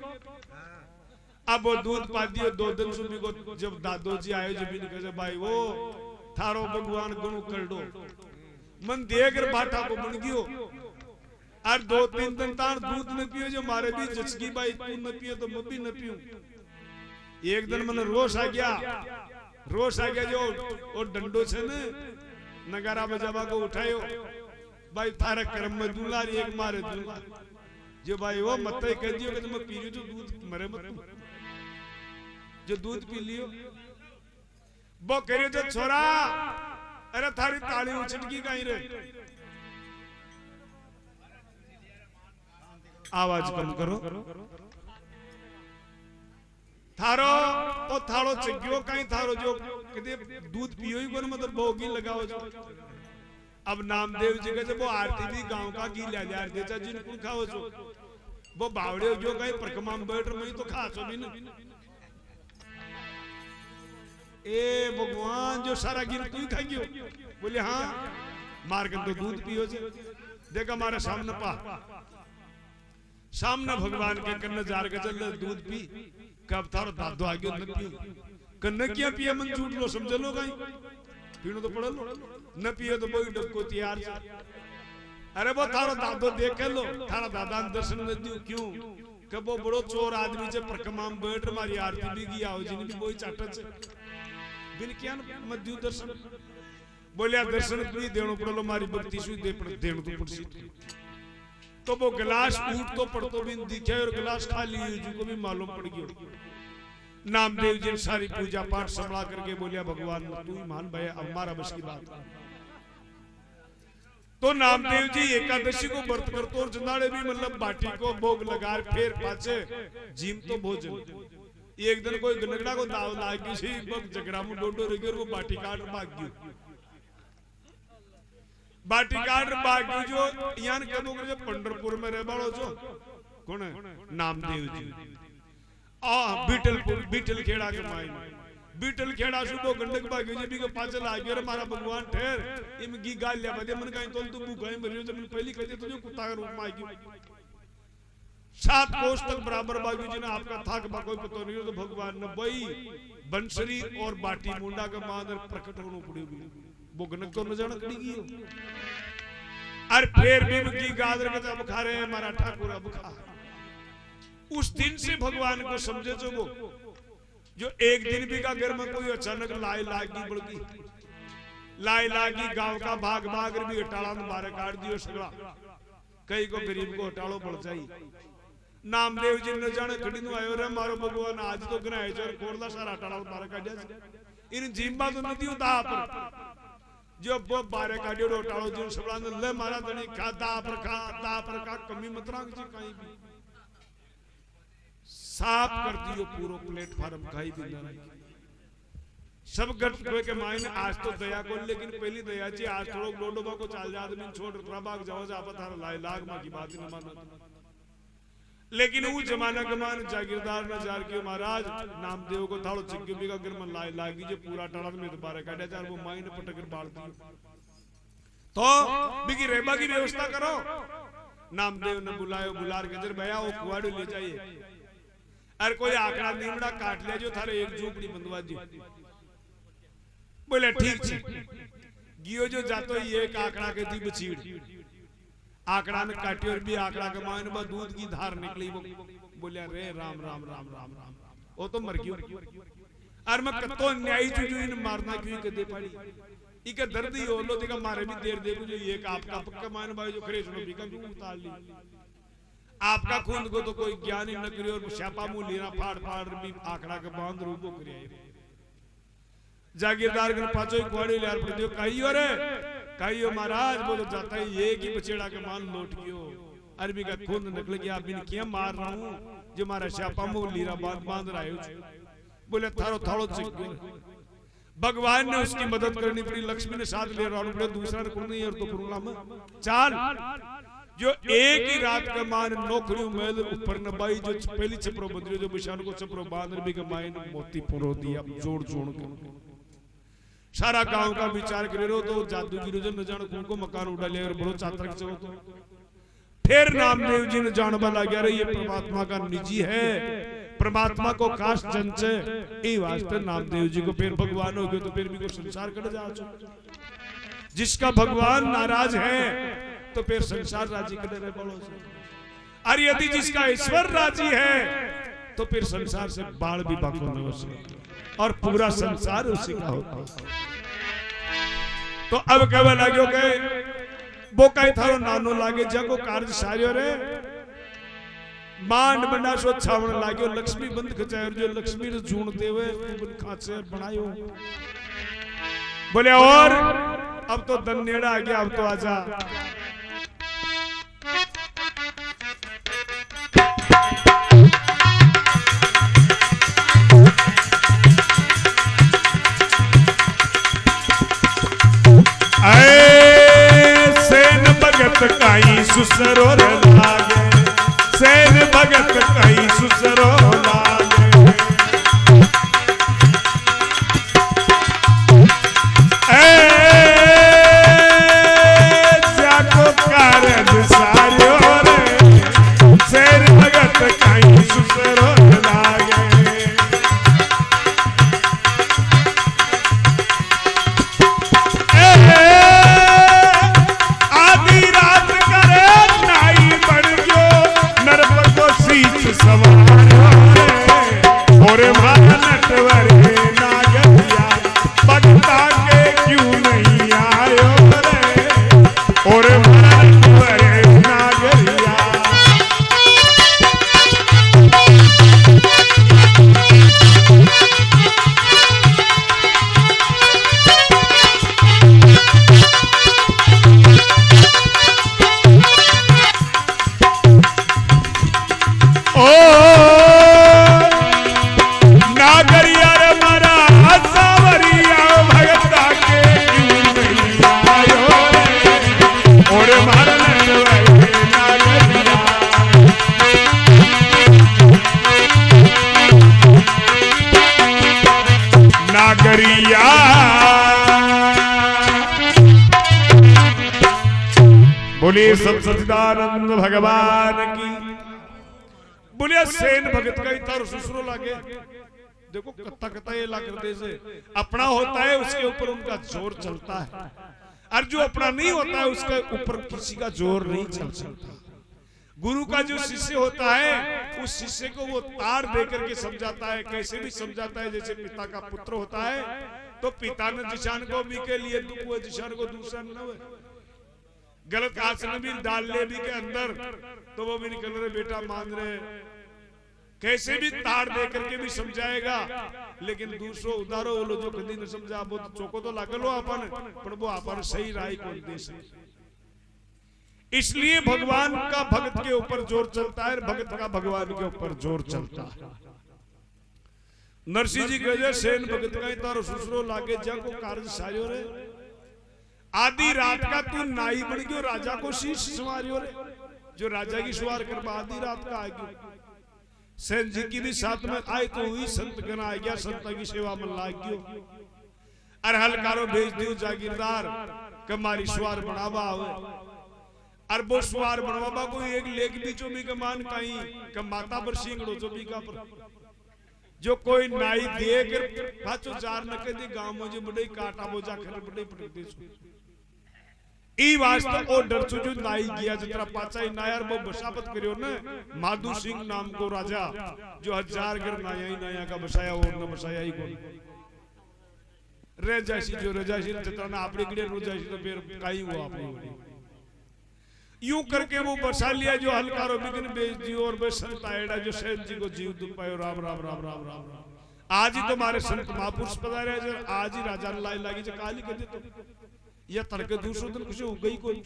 अब वो दूध पा दियो 2 दिन सुबह को जब दादो जी आयो जब इनके से भाई वो थारो भगवान गुण कर दो मन देख बाटा को बन गयो और 2-3 दिन तार दूध न पियो जो मारे भी जचकी भाई तू न पियो तो मैं भी न पीऊं एक दिन मन रोष आ गया जो वो डंडो छे ने नगारा बजावा को उठायो भाई थारे कर्म में दूल्हा एक मारे दूल्हा जो भाई वो मत ही कह दियो कि मैं पी रही जो दूध मरे मत जो दूध पी लियो वो कह रहे जो छोरा अरे थारी ताली उछटकी कहीं रे आवाज कम करो थारो तो थारो चग्यो कहीं थारो जो कहते दूध पियो ही कोन मतलब भोगी लगाओ जो अब नामदेव जी के वो आरती भी गांव का घी ले जा देचा जिनको खाओ जो वो बावड़े जो कहीं प्रकमा में बैठ रही तो खा सो भी ना ए भगवान जो सारा गिर तू ही खा गयो बोले हाँ मारगन तो दूध पियो जे देखा हमारे सामने भगवान के कन्न जार के चल दूध पी कब थारो दादो आगे न पियो कन्न क्या पिया मन झूठ लो समझ लो कहीं पीनो तो पड़ लो न पियो तो कोई डबको तैयार अरे वो थारो दादो देख लो थारा दादा दर्शन न दियो क्यों कब वो बड़ो चोर आदमी से प्रकमा में बैठ मारी आरती भी गया हो जिन भी कोई चाटत से बिन क्या मध्यु दर्शन बोलिया दर्शन तू देणो पड़लो मारी भक्ति सु दे पड़ देणो तो पड़सी तो वो गिलास उठ तो पड़तो भी दिखे और गिलास खाली जी को भी मालूम पड़ गयो नामदेव जी सारी पूजा पाठ संभला करके बोलिया भगवान तू ही मान भाई अब हमारा बस की बात तो नामदेव जी एकादशी को व्रत करतो और जनाड़े भी मतलब बाटी को भोग लगा फिर पाछे जीम तो भोजन एक दिन कोई गनगड़ा को दाव लागी सी जगरा में डोडो रगे वो बाटी काट भाग गयो बाटी काट भाग गयो जो यान कदो के पंढरपुर में रह बाड़ो जो कौन है नामदेव जी बीटल खेड़ा के माई बीटल खेड़ा सुबह गंडक भाग गयो जी के पाछे ला गयो रे मारा भगवान ठहर इम गी गाल ले बदे मन काई तोल तू भूखाई मरियो जब पहली कहते तुझे कुत्ता का रूप में आ गयो 7 कोस तक बराबर बाजू जी ने आपका था कि कोई पता नहीं हो तो भगवान ने वही बंसरी और बाटी मुंडा का मादर प्रकट होने पड़ी वो गनक तो न जाना कड़ी गई और फिर भी की गादर के अब खा रहे हैं हमारा ठाकुर अब खा उस दिन से भगवान को समझे जो एक दिन भी का घर में कोई अचानक लाई लागी गांव का भाग भाग भी हटाड़ा बारे काट दियो सगड़ा कई को गरीब को हटाड़ो पड़ जाई नामदेव जी ने जाने खड़ी नु आयो रे मारो भगवान आज तो गनाए चोर कोरदा सारा हटाड़ा बारे काटिया इन जिम्बा तो नदी उता पर जो वो बारे काटियो हटाड़ो जो सगड़ा ने ले मारा तनी खाता पर खा कमी मत राख जी कहीं भी साफ कर दियो पूरो प्लेटफार्म खाई भी ना सब गट के मायने आज तो दया को, लेकिन पहली दया जी आज थोड़ा लोडोबा को चाल जा आदमी छोड़ बाग जाओ जा पता लाग मां की बात न मानो। लेकिन वो जमाना के मान जागीरदार न जार के महाराज नामदेव को थाड़ो चिक्की भी अगर मन लागी जो पूरा टड़क में दोबारा काटे चार वो मायने पटकर बाल दी तो बिकी रेबा की व्यवस्था करो। नामदेव ने बुलायो, बुलार के जर भैया वो कुआड़ी ले जाइए, अरे कोई आंकड़ा नीमड़ा काट लिया जो थारे एक झोपड़ी बंदवा जी। बोले ठीक है गियो जो जातो ये एक आंकड़ा के थी बचीड़ आंकड़ा ने काटी और भी आंकड़ा के मायने बा दूध की धार निकली। वो बोले रे राम राम राम राम राम वो तो मर गयो। अरे मैं कतो न्यायी जो इन मारना क्यों के दे पड़ी इके दर्द ही हो लो देखा मारे भी देर देखो जो ये आपका पक्का मायने भाई जो खरे सुनो बीका क्यों उतार ली। आपका खून को तो कोई ज्ञान ही न करे और श्यापा मुंह लेना फाड़ फाड़ भी आंकड़ा के बांध रूपो करे। जागीरदार के पांचों कुआड़ी ले पड़ दियो कहियो रे कहियो महाराज बोलो जाता है ये की बचेड़ा के मान लौट गयो। अरबी का खून निकल गया बिन क्या मार रहा हूं जो मारा श्यापा मुंह लीरा बांध रहा है। बोले थारो थाड़ो चिक भगवान ने उसकी मदद करनी पड़ी। लक्ष्मी ने साथ ले रहा पड़े दूसरा नहीं और तो करूंगा मैं चाल जो एक ही रात का मान नौकरी उम्मीद ऊपर न बाई जो पहली छपरो बंदरी जो बिशान को छपरो बांधर भी का माइन मोती पुरो दिया जोड़ जोड़ के सारा गांव का विचार करे रो तो जादूगिरी जो न जान को मकान उड़ा ले और बड़ो चातर के तो फिर नामदेव जी ने जान वाला गया रे ये परमात्मा का निजी है, परमात्मा को काश जनचे ई वास्ते नामदेव जी को फिर भगवान हो गए तो फिर भी को संसार कर जाओ। जिसका भगवान नाराज है तो फिर संसार राजी कर रहे बोलो। अरे यदि जिसका ईश्वर राजी है तो फिर संसार से बाढ़ भी बाको न हो और पूरा संसार उसी का होता। तो अब कहवा लाग्यो के वो कई थारो नानो लागे जगो कार्य सारियो रे मांड बना सो छावण लाग्यो। लक्ष्मी बंद खचायो जो लक्ष्मी रे झूणते हुए खांचे बनायो। बोले और अब तो दन्नेड़ा आ गया अब तो आजा। सेन भगत काई सुसरो लागे, सेन भगत काई सुसरो लागे। जाको कारज सारियो रे सेन भगत काई सुसरो लागे। बोले सच्चिदानंद भगवान की। बोले सेन भगत का इतर सुसरो लागे। देखो कत्ता कत्ता ये ला करते से अपना होता है उसके ऊपर उनका जोर चलता है और जो अपना नहीं होता है उसके ऊपर किसी का जोर नहीं चल सकता। गुरु का जो शिष्य होता है उस शिष्य को वो तार देकर के समझाता है, कैसे भी समझाता है। जैसे पिता का पुत्र होता है तो पिता ने जिशान को भी के लिए दुख हुए जिशान को दूसरा न हुए। गलत आसन भी डाल ले भी के अंदर तो वो भी निकल रहे बेटा मान रहे, कैसे भी तार दे करके भी समझाएगा। लेकिन दूसरो उदारो वो जो कभी न समझा वो चौको तो लागलो अपन पर वो अपन सही राय को दे सके। इसलिए भगवान का भक्त के ऊपर जोर चलता है, भक्त का भगवान के ऊपर जोर चलता है। नरसिंह जी कहे सेन भगत का तारो सुसरो लागे जा को कार्य सारियो रे आधी रात का तू नाई बन गयो राजा को शीश सवारियो रे जो राजा की सवार कर आधी रात का आ गयो सेन जी की भी साथ में आए तो हुई संत गण आ गया संत की सेवा में लाग गयो अर हलकारो भेज दियो जागीरदार कमारी सवार बनावा आवे अर वो सवार बनवाबा को एक लेख बीचो भी कमान कहीं क माता पर सिंगड़ो जो भी का पर जो कोई नाई देकर पाचो चार न के दे गांव में जो बड़े काटा बोझा खर बड़े पटक दे ई वास्ते ओ डर जो नाई गया जतरा पाचा ही नायर वो बसापत करियो न माधु सिंह नाम को राजा जो 1000 घर नाया ही नाया का बसाया और न बसाया ही कोई रजासी जो रजासी जतरा ना आपड़ी गड़े रजासी तो फिर काई हुआ आपड़ी यूं करके वो बसा लिया जो हलकारो बिगन बेच दियो और बस संत आएड़ा जो सेन जी को जीव दुख पायो राम राम राम राम राम आज ही तुम्हारे संत महापुरुष पधारे आज ही राजा ने लाई लागी जो काली कर दे तो या तड़के दूसरों दिन कुछ हो गई कोई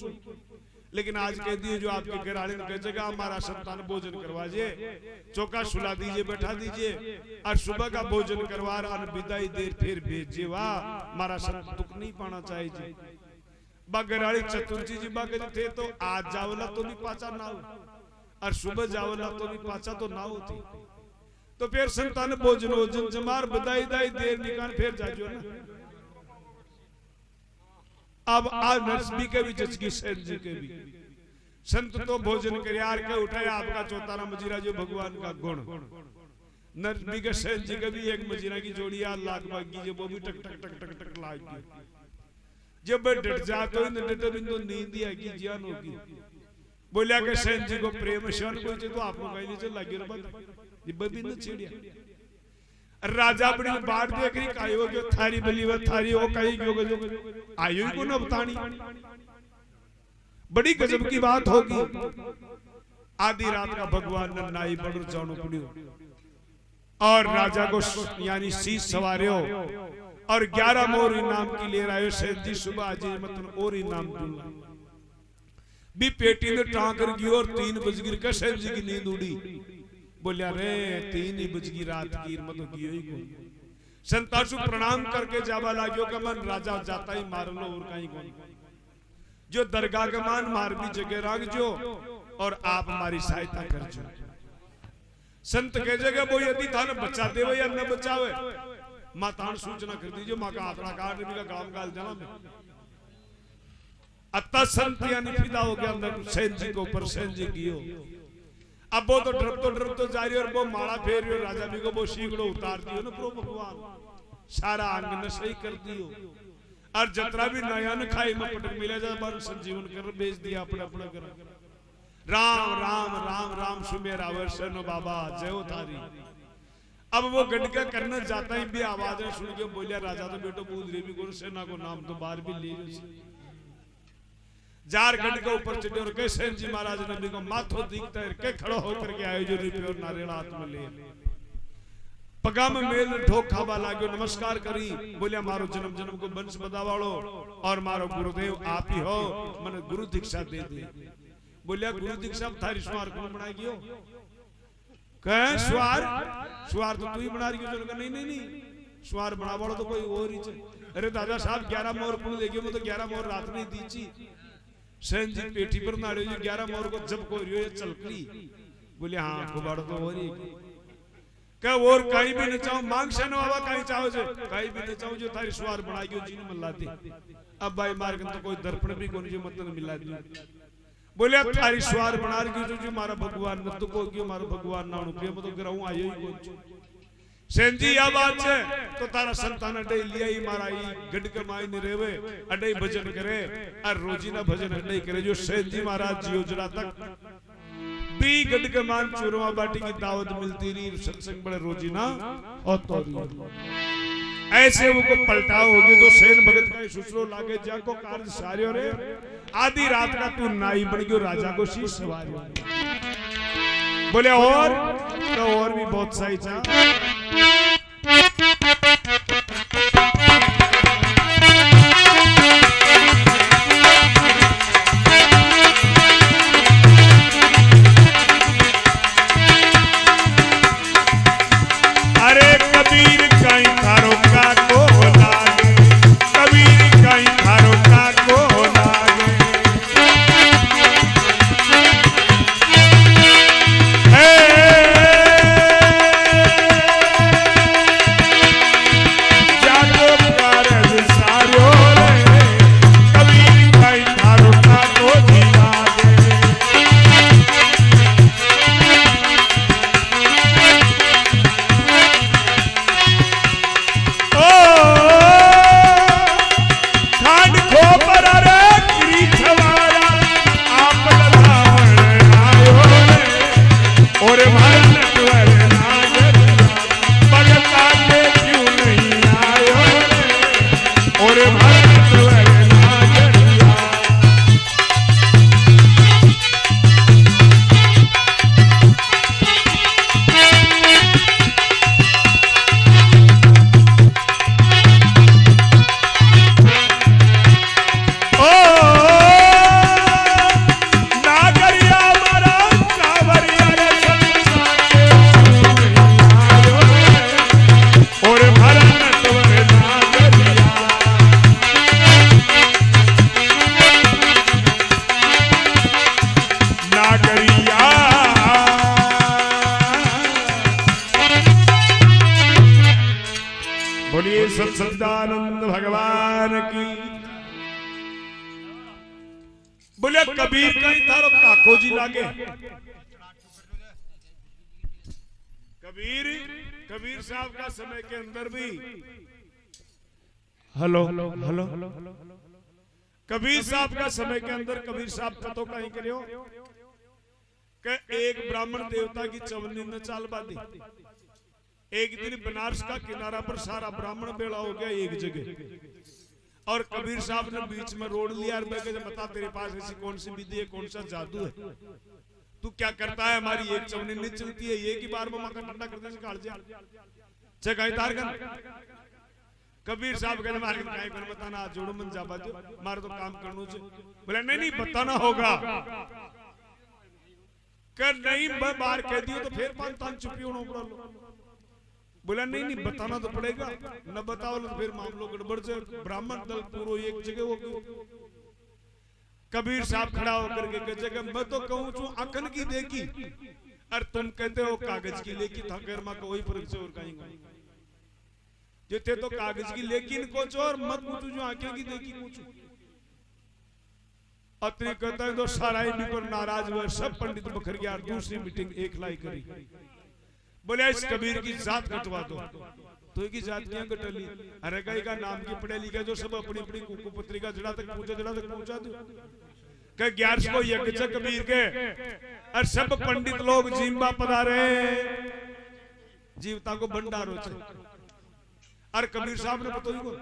लेकिन आज कह दिए जो आपके घर आने कह जगह हमारा संतान भोजन करवाइए चौका सुला दीजिए बैठा दीजिए और सुबह का भोजन करवा विदाई देर फिर भेजिए वाह हमारा संत दुख नहीं पाना चाहिए बगराड़ी चतुर्थी जी बाग थे तो आज जावला तो भी पाचा ना हो और सुबह जावला तो भी पाचा तो ना होती तो फिर संतान भोजन भोजन जमार बधाई दाई देर निकाल फिर जाजो ना अब आज नरसिंह के भी जचकी सेन जी के भी संत तो भोजन कर यार के उठाया आपका चौतारा मजीरा जो भगवान का गुण नरसिंह के सेन जी के भी एक मजीरा की जोड़ी यार लाख बागी जो वो भी टक टक टक टक टक लाग गई जब डट जाते हो न डटे बिंदु नींद ही आगी ज्ञान होगी बोलिया के सेन जी को प्रेम शन कोई तो आपको कहीं नहीं चल लगी रबत जिब भी न चिड़िया राजा बड़ी बात देख रही कायो जो थारी बली व थारी हो कहीं क्यों जो आयो ही को न बतानी बड़ी गजब की बात होगी आधी रात का भगवान ने नाई बड़ू जानो पड़ियो और राजा को यानी शीश सवारियो और 11 मोर इनाम की ले रहा सेन जी सुबह आज मतलब और इनाम दूंगा भी पेटी में टांकर गई और 3 बजगिर का सेन जी की नींद उड़ी बोलिया रे 3 ही बजगी रात की मतलब की ही कोई संतासु प्रणाम करके जावा लाग्यो का मन राजा जाता ही मार लो और कहीं कोई जो दरगाह का मान मार भी जगह राग जो और आप हमारी सहायता कर जो संत के जगह वो यदि थाने बचा दे या न बचावे मातान सूचना कर दीजिए माँ का आंकड़ा काट का गांव गाल जाना में अत्ता संत यानी फिदा हो गया अंदर सेन जी को ऊपर सेन जी की हो अब वो तो डर तो जा रही और वो माला फेर रही राजा भी को वो शीगड़ो उतार दियो ना प्रो भगवान सारा अंग न सही कर दियो और जतरा भी नया न खाई में पटक मिले जा बार संजीवन कर बेच दिया अपने अपने कर राम राम राम राम सुमेर आवर्षण बाबा जय थारी अब वो गडका करना जाता ही भी आवाज सुन के बोलिया राजा तो बेटो बूद रे भी गुरु सेना को नाम तो बाहर भी ले जार गडका ऊपर चढ़े और कैसे जी महाराज ने भी को माथो दिखता है के खड़ो होकर के आयो जो रिपे और नारियल हाथ में ले पगा में मेल ठोक खावा लागो नमस्कार करी बोलिया मारो जन्म जन्म को वंश बदावाड़ो और मारो गुरुदेव आप ही हो मन गुरु दीक्षा दे दे बोलिया गुरु दीक्षा थारी स्वार कौन बनाई गयो कह स्वार तो तू ही बना रही हो नहीं नहीं नहीं स्वार बना वाला तो कोई और ही अरे दादा साहब 11 मोर को देखियो मैं तो 11 मोर रात में दीची सेन जी पेटी पर नाड़े जो 11 मोर को जब को रियो ये चलकली बोले हां कुबाड़ तो हो रही कह और कहीं भी न चाहो मांग से न बाबा कहीं चाहो जे कहीं भी न चाहो जो थारी स्वार बनाई जीन मल्ला दी अब भाई मार्ग तो कोई दर्पण भी कोनी जो मतलब मिला दी बोले थारी स्वार बना रही जो मारा भगवान न तो को क्यों मारा भगवान ना पे तो गराऊं आयो ही को सेन जी या बात है तो तारा संतान अडे लिया ही मारा ही गड कमाई ने रेवे अडे भजन करे और रोजीना भजन अडे करे जो सेन जी महाराज जियो जरा तक भी गड कमान चूरमा बाटी की दावत मिलती रही सत्संग बड़े रोजीना और तो ऐसे वो को पलटा होगी तो सेन भगत का सुसरो लागे जा को कार्य सारियो रे आधी रात का तू नाई बन गयो राजा को शीश सवारियो बोले और तो और भी बहुत सही था अरे कबीर बोले कबीर कहीं थारो काको जी लागे। कबीर साहब का समय के अंदर भी हेलो कबीर साहब का समय के अंदर कबीर साहब पतो कहीं करियो कि एक ब्राह्मण देवता की चवनी में चाल बांधी। एक दिन बनारस का किनारा पर सारा ब्राह्मण बेड़ा हो गया एक जगह और कबीर साहब ने बीच में रोड लिया और मैं बता तेरे पास ऐसी कौन सी विधि है, कौन सा जादू है, तू क्या करता है, हमारी एक चवनी नहीं चलती है, एक ही बार में मक्का ठंडा करने से काट जा। कबीर साहब कहने मारे काय कर बताना जोड़ो मन जा बाजू मारे तो काम करनो छे। बोले नहीं बताना होगा। कर नहीं मैं बाहर कह दियो तो फिर पांच तान चुपी होना पड़ा। बोला नहीं बताना तो पड़ेगा, न बताओ तो फिर मामलो गड़बड़ से ब्राह्मण दल पूरो एक जगह हो गयो। कबीर साहब खड़ा होकर के जगह मैं तो कहूं छू अखन की देखी और तुम कहते हो कागज की लेकी था घर में कोई फर्क से और कहीं जिते तो कागज की लेकिन कुछ और मत पूछू जो आंखें की देखी पूछू। अतरी कहता है तो सारा ही पर नाराज हुआ, सब पंडित बखर गया और दूसरी मीटिंग एक लाई करी। बोले इस कबीर की जात कटवा दो। तो की जात क्या कटली? अरे कई का नाम की पढ़े लिखे जो सब अपनी अपनी कुकु पत्रिका जड़ा तक पहुंचा दो। कह 11 को यज्ञ कबीर के और सब पंडित लोग जिम्बा पधारे जीवता को भंडारो और कबीर साहब ने बताओ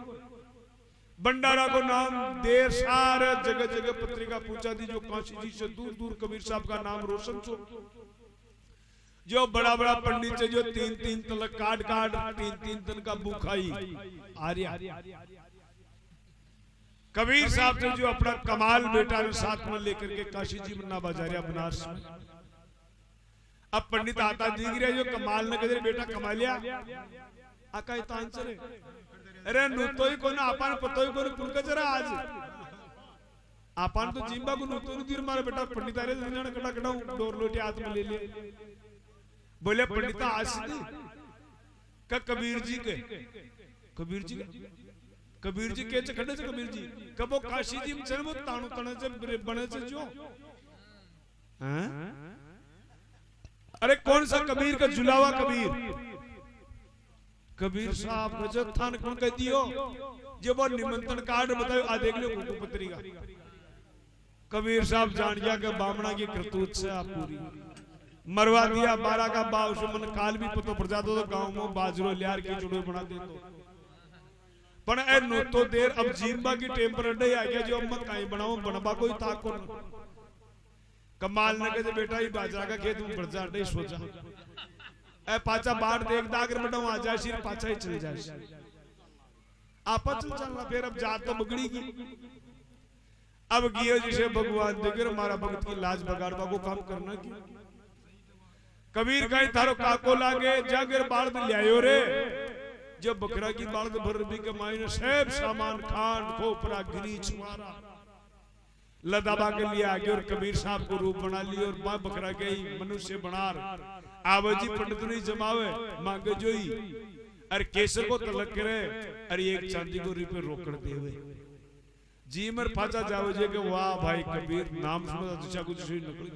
भंडारा को नाम देर सारे जगह जगह पत्रिका पूछा दी। जो काशी जी से दूर दूर कबीर साहब का नाम रोशन छो। जो बड़ा बड़ा पंडित है जो 3-3 तलक काट 3-3 तन का भूखाई आर्या। कबीर साहब ने जो अपना कमाल बेटा साथ में लेकर के काशी जी बन्ना बाजारिया बनारस में। अब पंडित आता दिख रहा जो कमाल ने कदर बेटा कमा लिया आका आंसर अरे नुतो ही कोना आपान पतो ही कोना पुनका जरा आज आपान तो जिम्बा को नुतो नु तीर मारे बेटा पंडित आरे जण कटा कटा डोर लोटे हाथ में ले लिए। बोले पंडिता आज का कबीर जी के कबीर जी के खड़े से कबीर जी कबो काशी जी में चलो ताणु तणे से बने से जो हैं। अरे कौन सा कबीर का जुलावा कबीर साहब गजब थान कौन कह दियो जो वो निमंत्रण कार्ड बताओ आ देख लो कुकु पत्रिका। कबीर साहब जान गया कि बामणा की करतूत से आप पूरी मरवा दिया। 12 का बाव सुमन काल भी पतो पड़ जातो तो गांव में बाजरो लियार के चुड़ो बना देतो पण ए नो तो देर अब जींबा की टेम्परेडे आ गया जो अब काई बनाओ बनबा कोई ताक को कमाल न के बेटा ही बाजरा का खेत में बढ़ जाटे सोचा ए पाचा बाढ़ देख दागर बड़ा आ जाए सिर पाचा ही चल जाए आपा चलना फिर अब जात तो बगड़ी की। अब गियो जिसे भगवान देकर हमारा भगत की लाज बगाड़वा को काम करना की। कबीर कहीं थारो काको लागे जागर बाढ़ में लियायो रे जो बकरा की बाढ़ भर भी कमाई ने सब सामान खान खोपरा गिरी छुआरा लदाबा के लिए आगे और कबीर साहब को रूप बना लिया और मां बकरा के मनुष्य बनार आवाजी पंडित नहीं जमावे मांगे जोई अरे केसर को तलक करे अरे एक चांदी को रिपे रोकड़ देवे जी मर फाचा जाओ जे के वाह भाई कबीर नाम सुनो दिशा कुछ सुई निकल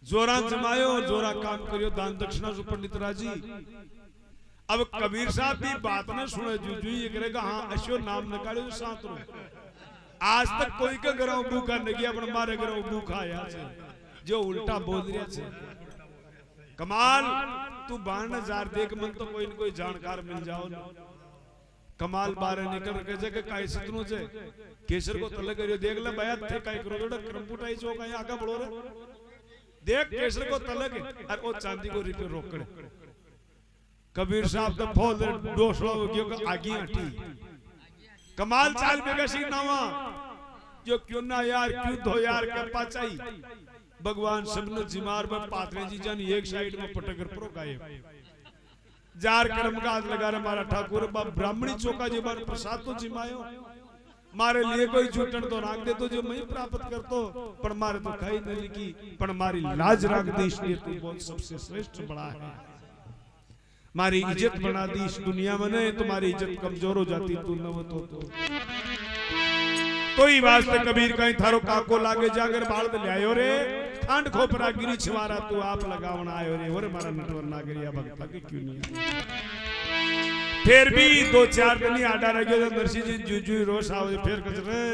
जोरा जमायो जोरा काम करियो दान दक्षिणा से पंडित राजी। अब कबीर साहब भी बात न सुने जुजू ये करेगा हां अशो नाम निकाले जो साथ रो आज तक कोई के घरों भूखा नहीं गया अपन मारे घरों भूखा आया छे जो उल्टा बोल रिया छे। कमाल तू 12,000 देख मन तो कोई न कोई जानकार मिल जाओ न। कमाल बारे निकल के जगह काई सितनो छे केसर को तले करियो देख ले भैया थे काई करो जोड़ा क्रमपुटाई जो काई आगा बढ़ो रे देख केसर को तले के और ओ चांदी को रिपे रोकड़े। कबीर साहब तो फौल डोसलो हो गयो आगी हटी कमाल चाल बेगा सी नावा जो क्यों ना यार क्यों दो यार के पाचाई भगवान सबने जिमार में पात्रे जी जान एक साइड में पटकर प्रो गायब जार कर्म का हाथ लगा रहा हमारा ठाकुर ब्राह्मणी चौका जी बार प्रसाद तो जिमायो मारे लिए कोई झूठन तो राख दे तो जो मैं प्राप्त कर तो पर मारे तो खाई नहीं की पर मारी लाज राख दी इसलिए तू बहुत सबसे श्रेष्ठ बड़ा है। मारी इज्जत बना दी इस दुनिया में नहीं तुम्हारी इज्जत कमजोर हो जाती तू न हो तो कोई वास्ते कबीर कहीं थारो काको लागे जागर बाल ले आयो रे खांड खोपरा गिरी छिवारा तू आप लगावना आयो रे और मारा नटवर ना गिरिया भक्ता के क्यों नहीं। फिर भी 2-4 दिन आडा रह गयो नरसिंह जी जूजू रोश आओ फिर कच रे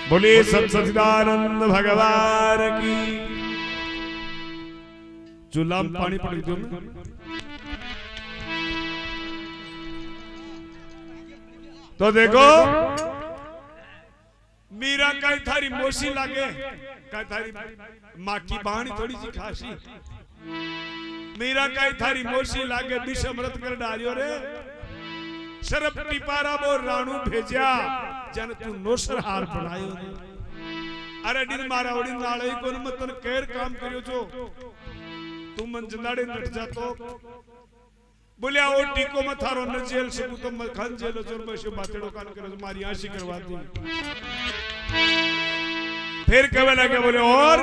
बोले सच्चिदानंद भगवान की। चूल्हा में पानी पड़ दो तो देखो मीरा कई थारी मोशी लागे कई थारी माँ की बाणी थोड़ी सी खासी मीरा कई थारी मोशी लागे विष अमृत कर डालियो रे शरब टिपारा वो राणू भेजा जन तू नोसर हार बनायो अरे दिन मारा ओडी नाले कोन मतन केर काम करियो जो तू मन जंदाड़े नट जातो बोलिया ओ टीको में थारो न जेल से तो मखन जेल जोर बसे बातेड़ो कान करे मारी आशी करवा दी फिर कहवे लगे बोले और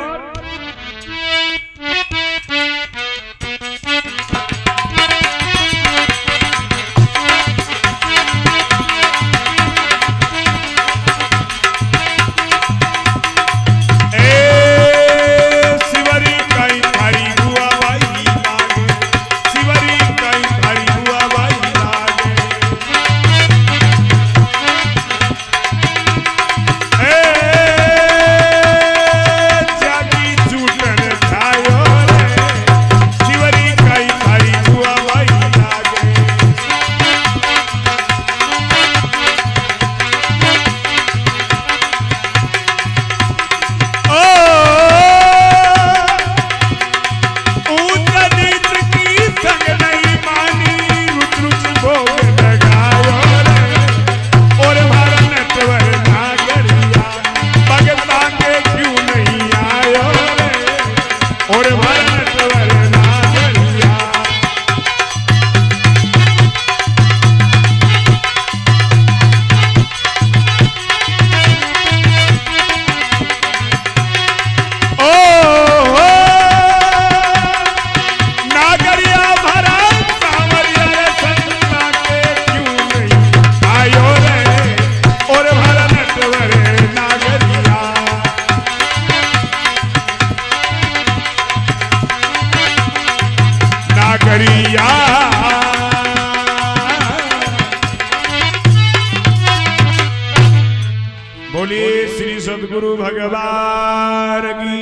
सदगुरु भगवान की।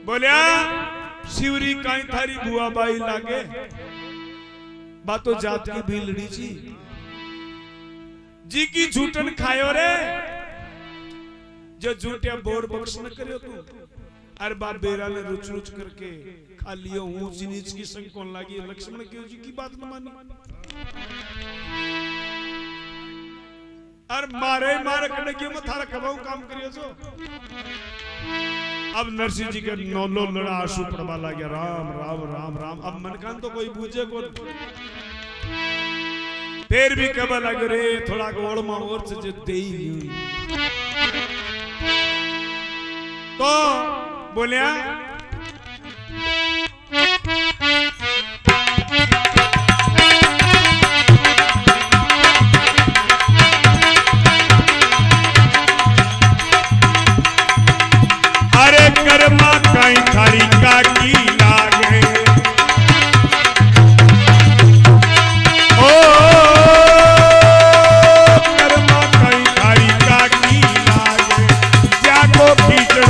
बोलिया शिवरी काई थारी बुआ बाई लागे बातो जात की भीलड़ी जी की झूठन खायो रे जो झूठिया बोर बख्श न करियो तू अरे बाप बेरा ने रुच रुच करके खा लियो ऊंच नीच की संग कौन लागी लक्ष्मण क्यों जी की बात न मानी अरे मारे करने क्यों मैं थारा कबाऊ काम करियो जो अब नरसिंह जी के नौलो लड़ा आंसू पड़वा लगा राम राम राम राम अब मनकान तो कोई बूझे को फिर भी कब लग रे थोड़ा गोड़ में और से दे तो बोलिया अरे कर्मा कहीं थारी का की लागे ओ कर्मा कहीं थारी का की लागे जाको खींचो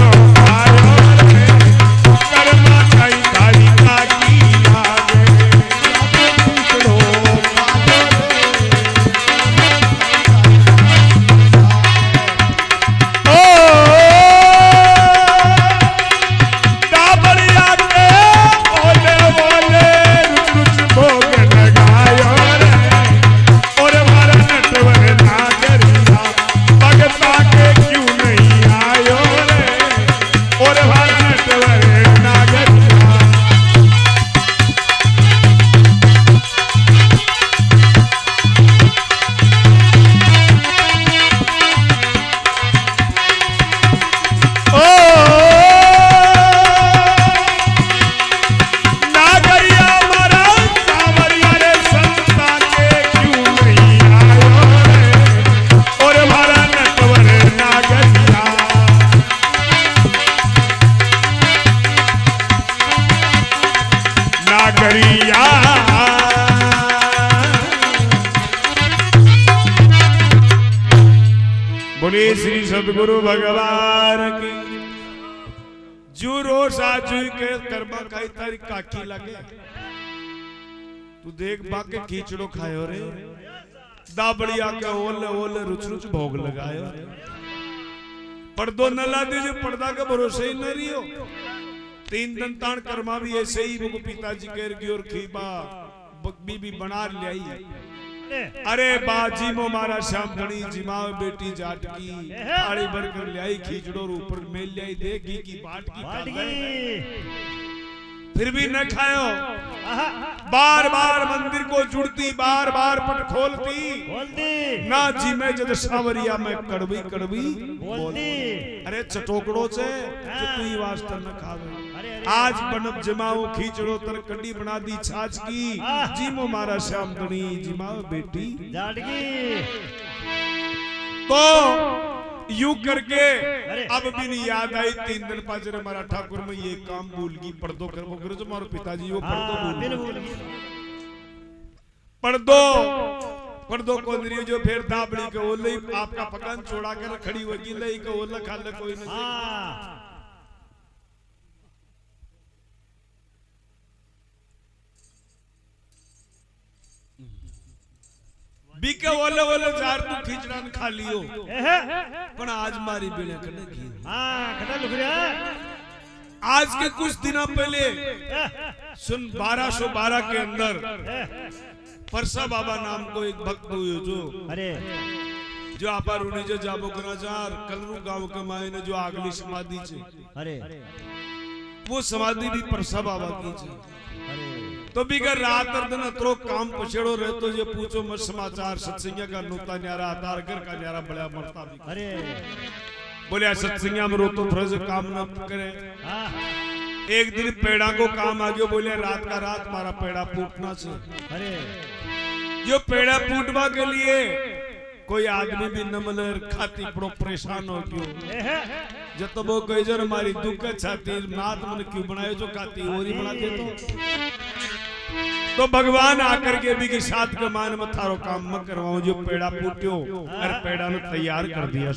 श्री सदगुरु भगवान की जू रोज आजू के कर्मा खाई तारी काकी लगे तू देख बाके खींचड़ो खायो रे दाबड़िया के ओले ओले रुच रुच भोग लगायो पर्दो न ला दीजिए पर्दा का भरोसे ही न रियो 3 दिन तान कर्मा भी ऐसे ही वो पिताजी कह रही और खीबा बकबी भी बना लाई अरे बाजी मो मारा श्याम धनी जिमाव बेटी जाट की थाली भर कर लाई खींचड़ो ऊपर मेल लाई दे घी की बाट की फिर भी न खायो बार बार मंदिर को जुड़ती बार बार पट खोलती ना जी में जब सावरिया में कड़वी कड़वी बोलती अरे चटोकड़ो से तू वास्ता न खावे आज बनब जमाओ खींचड़ो तर कड्डी बना दी छाछ की जीमो मारा श्याम धनी जिमाओ बेटी जाटगी तो यू करके अब भी नहीं याद आई 3 दिन पाचर हमारा ठाकुर में ये काम भूल गई पर्दो कर वो करो जो हमारे पिताजी वो पर्दो भूल पर्दो को नहीं जो फिर दाबड़ी के ओले आपका पकान छोड़ा कर खड़ी होगी लई के ओला खा ले कोई नहीं बीके ओले ओले जार तू खींचड़ा खा लियो पण आज मारी बेड़े करने की खटा लुक रहा आज के कुछ दिनों पहले सुन 1212 के अंदर परसा बाबा नाम को एक भक्त हुए जो अरे जो आपा रूनी जो जाबो गनाजार कलरू गांव के मायने जो आगली समाधि छे अरे वो समाधि भी परसा बाबा की छे अरे तो भी कर रात और दिन अतरो काम पछेड़ो रहे तो ये पूछो मत समाचार सत्संग का नोता न्यारा आधार घर का न्यारा बड़ा मरता भी अरे बोले सत्संग में रो तो फर्ज काम न करे एक दिन पेड़ा को काम आ गयो बोले रात का रात मारा पेड़ा फूटना से अरे जो पेड़ा फूटवा के लिए कोई आदमी भी न मिले खाती पड़ो परेशान हो क्यों जब वो कहे जर हमारी दुख छाती नाथ मन क्यों बनाए जो खाती और ही बना दे तो भगवान आकर के भी के साथ के मान में थारो काम मत करवाओ जो पेड़ा फूट्यो और पेड़ा ने तैयार कर दिया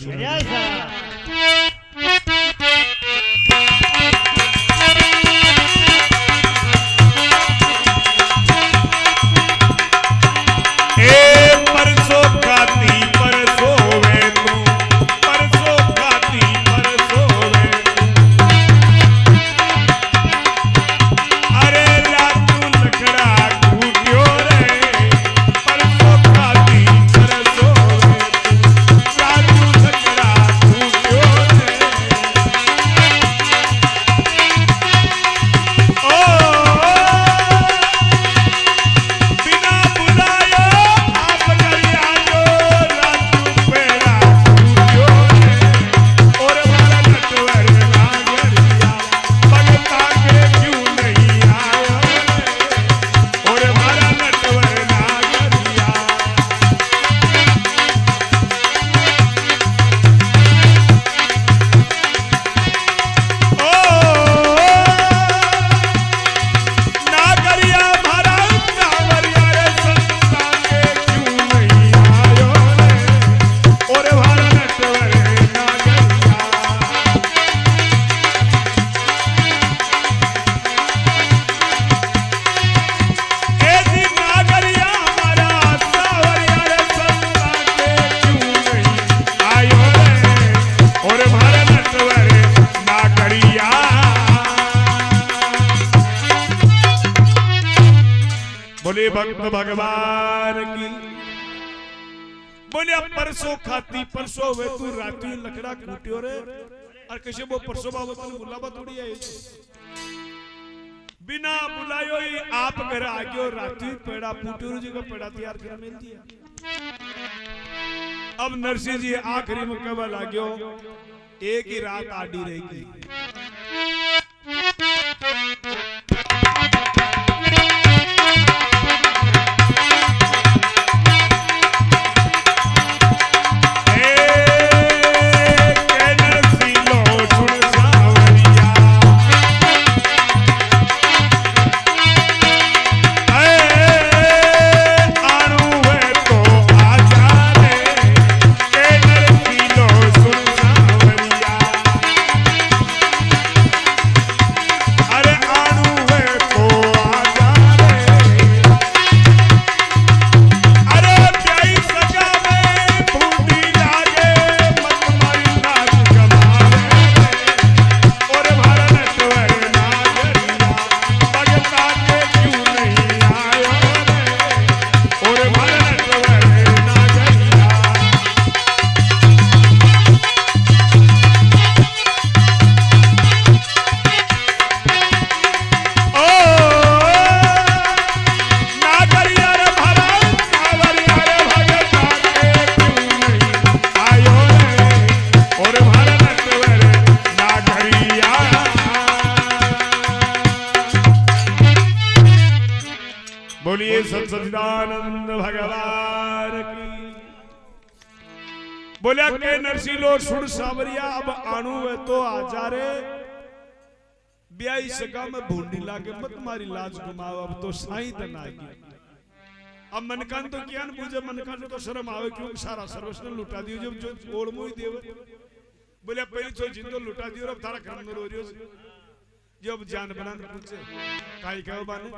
बोले भक्त भगवान की। बोले परसों खाती परसों वे तू राती लकड़ा कूट्यो रे और कैसे वो परसों बाबा तू बुलावा थोड़ी है बिना बुलायो ही आप घर आ गयो राती पेड़ा फूट्यो जी का पेड़ा तैयार कर मिल दिया। अब नरसिंह जी आखिरी में कब आ गयो एक ही रात आडी रहेगी। बोलिए सच्चिदानंद भगवान की। बोलिया के नरसिलो सुन सावरिया अब आणु है तो आजा रे ब्याई सगा में भूंडी लागे मत मारी लाज घुमाओ अब तो साई तन आएगी। अब मनकान तो क्या न पूजे मनकान तो शर्म आवे क्यों सारा सर्वस्व लुटा दियो जब जो ओढ़ मोई देव। बोलिया पहले तो जिंदो लुटा दियो अब तारा कर्म रो रियो जब जान बना पूछे काई कहो बाने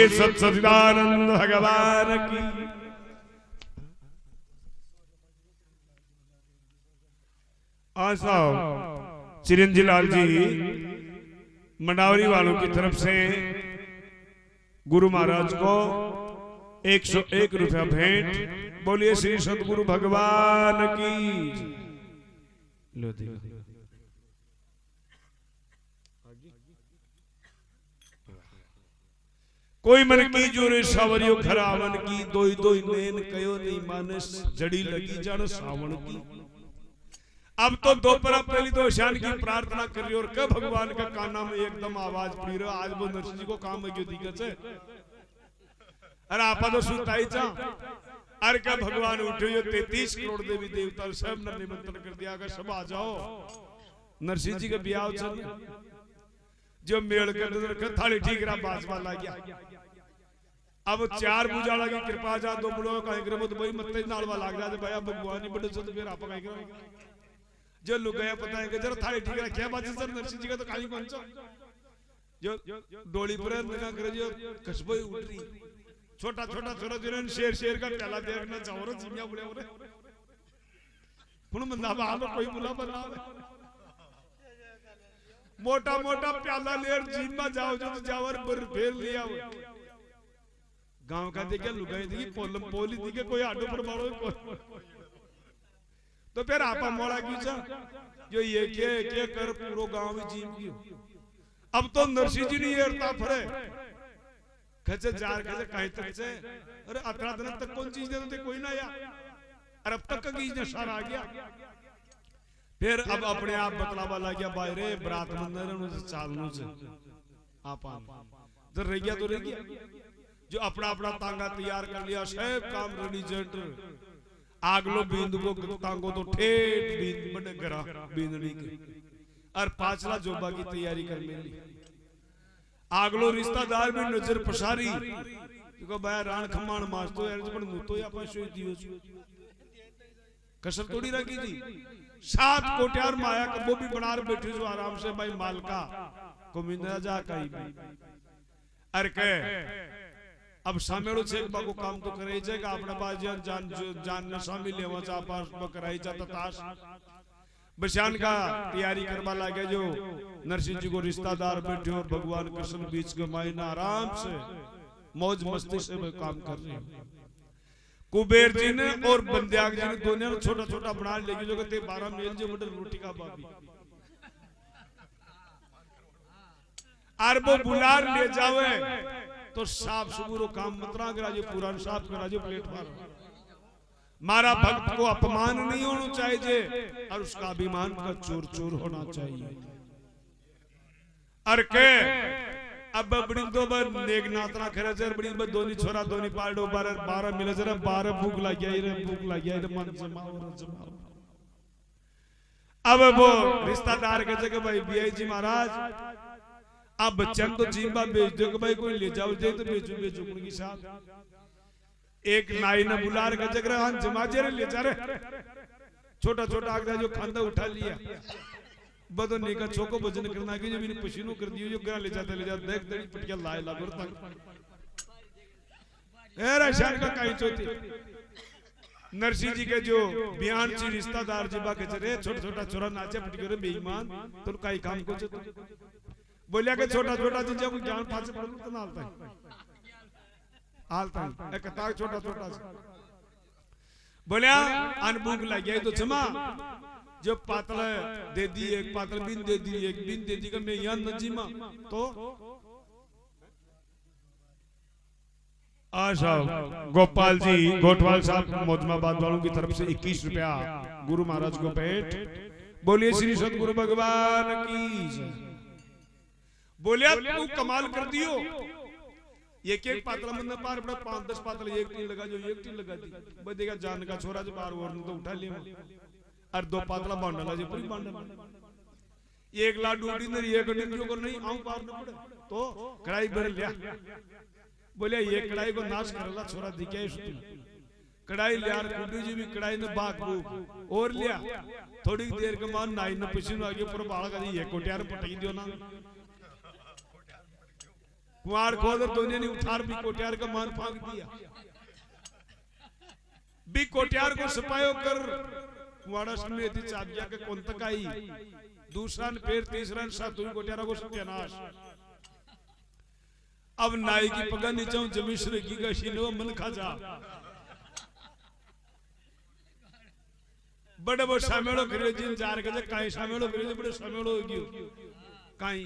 सच्चिदानंद भगवान की। आशा चिरंजी लाल जी मंडावरी वालों की तरफ से गुरु महाराज को 101 रुपया भेंट। बोलिए श्री सतगुरु भगवान की। लो देखो कोई मन की जोरे सावरियो खरावन की, दोई दोई नैन कयो नहीं मानस, जड़ी लगी जान सावन की। अब तो दोपहर पहली तो शान की प्रार्थना करी और कब भगवान का काना में एकदम आवाज पड़ी रहा। आज वो नरसिंह जी को काम है दिक्कत है। अरे आपा तो सुताई चा अरे क्या भगवान उठे जो 33 करोड़ देवी देवता सब ने निमंत्रण कर दिया कि सब आ जाओ नरसिंह जी का ब्याह चल। जो मेल कर थाली ठीक रहा बाजवा ला गया। अब 4 पूजा लगी कृपा जा दो बुलो कहीं करे तो भाई मत्ते नालवा लाग जा भैया भगवान ही बड़े तो फिर आप कहीं करे जो लोग गया पता है कि जरा थाली ठीक रहा क्या बात है सर नरसिंह जी का तो कहीं कौन सा जो डोली पर निगाह करे जो कस्बोई उठ रही छोटा छोटा छोरा जिन्हें शेर शेर का प्याला देखना चाहो रो चिमिया बुले हो रहे पुन बंदा बालो कोई बुला बना मोटा मोटा प्याला लेर जीमा जाओ जो तो जावर बर फेल लिया गांव का देखे लुगाई दी पोलम पोली दी के कोई आडो पर मारो तो फिर आपा मोड़ा कीचा जो ये के कर पूरो गांव में जीम की। अब तो नरसिंह जी नहीं हेरता फरे खचे जार खचे कहीं तक से अरे 18 दिन तक कौन चीज देते कोई ना या अरे अब तक का चीज नशा आ गया। फिर अब अपने आप बतलावा लग गया बाहरे बरात मंदिर चालू से आप तो रह गया तो रह गया जो अपना अपना तांगा तैयार कर लिया सब काम रेडी जट आगलो बींद को तांगो तो ठेठ बींद बड़े गरा बींदनी के और पांचला जोबा की तैयारी कर ली। आगलो रिश्तेदार भी नजर पसारी क्योंकि भाई रान खमान मास तो यार पण मुतो या पासो दियो कसर थोड़ी रखी थी। 7 कोट्यार माया कबो भी बना बैठे जो आराम से भाई मालका को मिंदा जा कहीं अरे के अब सामेड़ो छेक बाको काम तो करे जाएगा अपना पास जान जान न शामिल लेवा चा पास बकराई चा ताश बशान का तैयारी करवा लगे जो नरसिंह जी को रिश्तेदार बैठे और भगवान कृष्ण बीच के मायना आराम से मौज मस्ती से काम कर रहे हैं। कुबेर जी ने और बंद्याग जी ने दोनों ने छोटा छोटा बना लेके जो कहते 12 मेल जो मटर रोटी का बाबी अरबो बुलार ले जावे तो साफ सुबुरो काम मतरा करा जो पुरान साफ करा जो प्लेट मार मारा भक्त को अपमान नहीं होना चाहिए और उसका अभिमान का चोर चोर होना चाहिए। अर के अब बड़ी दो बार नेक नातना खरे जर बड़ी बार दोनी छोरा दोनी पाल्डो 12 मिले जरा 12 भूख लग गया रे भूख लग गया रे मन जमाओ अब वो रिश्तेदार के जगह भाई बीआई जी महाराज अब बच्चन तो जीवा बेच दो कि भाई कोई ले जाओ जाए तो बेचो उनकी साथ एक नाई ने बुलार का जगह हम जमाजे रे ले जा रहे छोटा छोटा आगदा जो खांदा उठा लिया बदन ने का छोको भजन करना की जो मैंने पसीनो कर दियो जो गरा ले जा देख दड़ी पटिया लाए लागो तक एरा शान का काई चोती नरसिंह जी के जो बयान ची रिश्तेदार जीवा के चरे छोटा छोटा छोरा नाचे पटियो रे बेईमान तो काई काम को चो बोलिया के छोटा छोटा चीजें को ज्ञान पास पढ़ तो ना हालता एक कथा छोटा छोटा बोलिया अनभूख लग गया तो क्षमा जो पातल दे दी एक पातल बिन दे दी एक बिन दे दी मैं यहाँ नजीमा तो आशा गोपाल जी गोटवाल साहब मोजमाबाद वालों की तरफ से 21 रुपया गुरु महाराज को भेंट। बोलिए श्री सतगुरु भगवान की। बोलिया तू कमाल कर दियो एक पातला मन पार बड़ा 5-10 पातल एक टीन लगा जो एक टीन लगा दी बदेगा जान का छोरा जो बार और तो उठा लिया और 2 पातला बांडला जो पूरी बांडल एक लाडू डिनर एक डिनर को नहीं आऊं पार न पड़े तो कढ़ाई भर लिया बोलिया ये कढ़ाई को नाश करला छोरा दिखे कढ़ाई लिया कुंडी जी भी कढ़ाई ने बाग और लिया थोड़ी देर के बाद नाई ने पसीनो आगे पूरा बाल का ये कोटियार पटाई दियो ना कुआर खोदर दोनों ने उठार भी कोटियार का मान फांक दिया भी कोटियार को सपायो कर कुआड़ा समय थी चाबिया के कौन तक आई दूसरा ने फिर तीसरा ने सातवीं कोटियार को सत्यानाश अब नाई की पगा नीचे जमीश्वर की का शीनो मन खा जा बड़े बड़े सामेड़ो करे जिन जार के काई सामेड़ो करे बड़े सामेड़ो हो गयो काई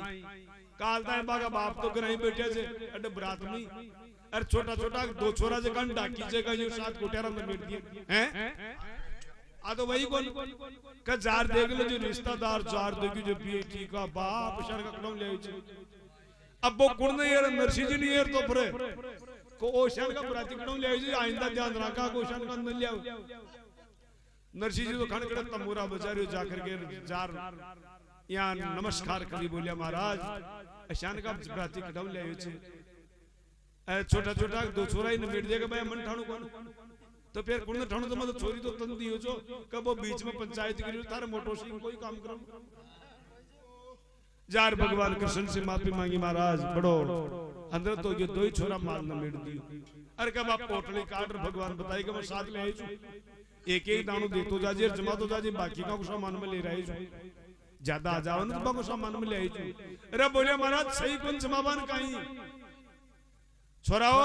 काल ताए बागा बाप तो कराई बैठे छे अडे बरात में अरे छोटा छोटा दो छोरा जे कान डाकी जे का जो साथ कोठियारा में बैठ दिए हैं आ तो वही कौन का जार देख लो जो रिश्तेदार जार देखी जो बेटी का बाप शर का कदम ले छे अब वो कुण नहीं यार नरसी जी नहीं यार तो फरे को ओशन का बराती कदम ले छे आइंदा ध्यान रखा को ओशन का न लिया नरसी जी तो खण खड़ तंबूरा बजारियो जाकर के जार यहाँ नमस्कार करी बोलिया महाराज अशान का बराती कदम ले छे छोटा छोटा दो छोरा ही निमेट देगा भाई मन ठाणु कौन तो फिर कुण ठाणु तो मतलब छोरी तो तंदी हो जो कब वो बीच में पंचायत के लिए तारे मोटो सिंह कोई काम करो जार भगवान कृष्ण से माफी मांगी महाराज बड़ो अंदर तो ये दो ही छोरा मार निमेट दियो अरे कब आप पोटली काट भगवान बताई कि मैं साथ ले आई छु एक एक दाणो दे तो जाजे जमा तो जाजे बाकी का कुछ सामान में ले रही छु ज्यादा आ जाओ ना बाको सामान में ले आई छु अरे बोले महाराज सही कौन जमाबान काई छोराओ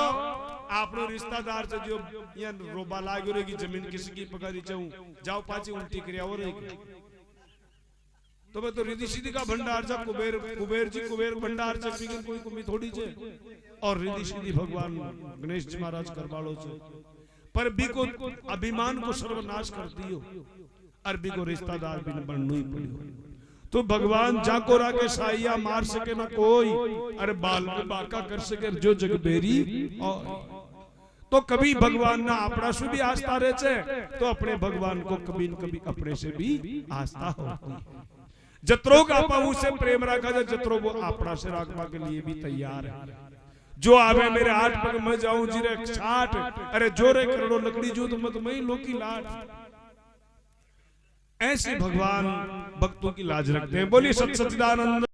आपनो रिश्तेदार से जो ये रोबा लागो रे की जमीन किसी की पकड़ी चाहूं जाओ पाची उल्टी क्रिया हो रही तो मैं तो रिद्धि सिद्धि का भंडार जा कुबेर जी कुबेर भंडार से बिगन कोई कमी थोड़ी छे और रिद्धि सिद्धि भगवान गणेश जी महाराज करवालो छे पर बी को अभिमान को सर्वनाश कर दियो अरबी को रिश्तेदार भी न बननु ही पड़ियो तो भगवान जाको राके साइया मार सके ना कोई अरे बाल में बाका कर सके जो जगबेरी तो कभी भगवान ना अपना से भी आस्था रहे छे तो अपने भगवान को कभी न कभी अपने से भी आस्था होती है जत्रो का पाऊ से प्रेम रखा जाए जत्रो को अपना से रखवा के लिए भी तैयार है जो आवे मेरे 8 पग में जाऊं जीरे 60 अरे जोरे करोड़ों लकड़ी जो तो मत मई लोकी लाट ऐसे भगवान भक्तों की लाज रखते हैं। बोलिए सच्चिदानंद।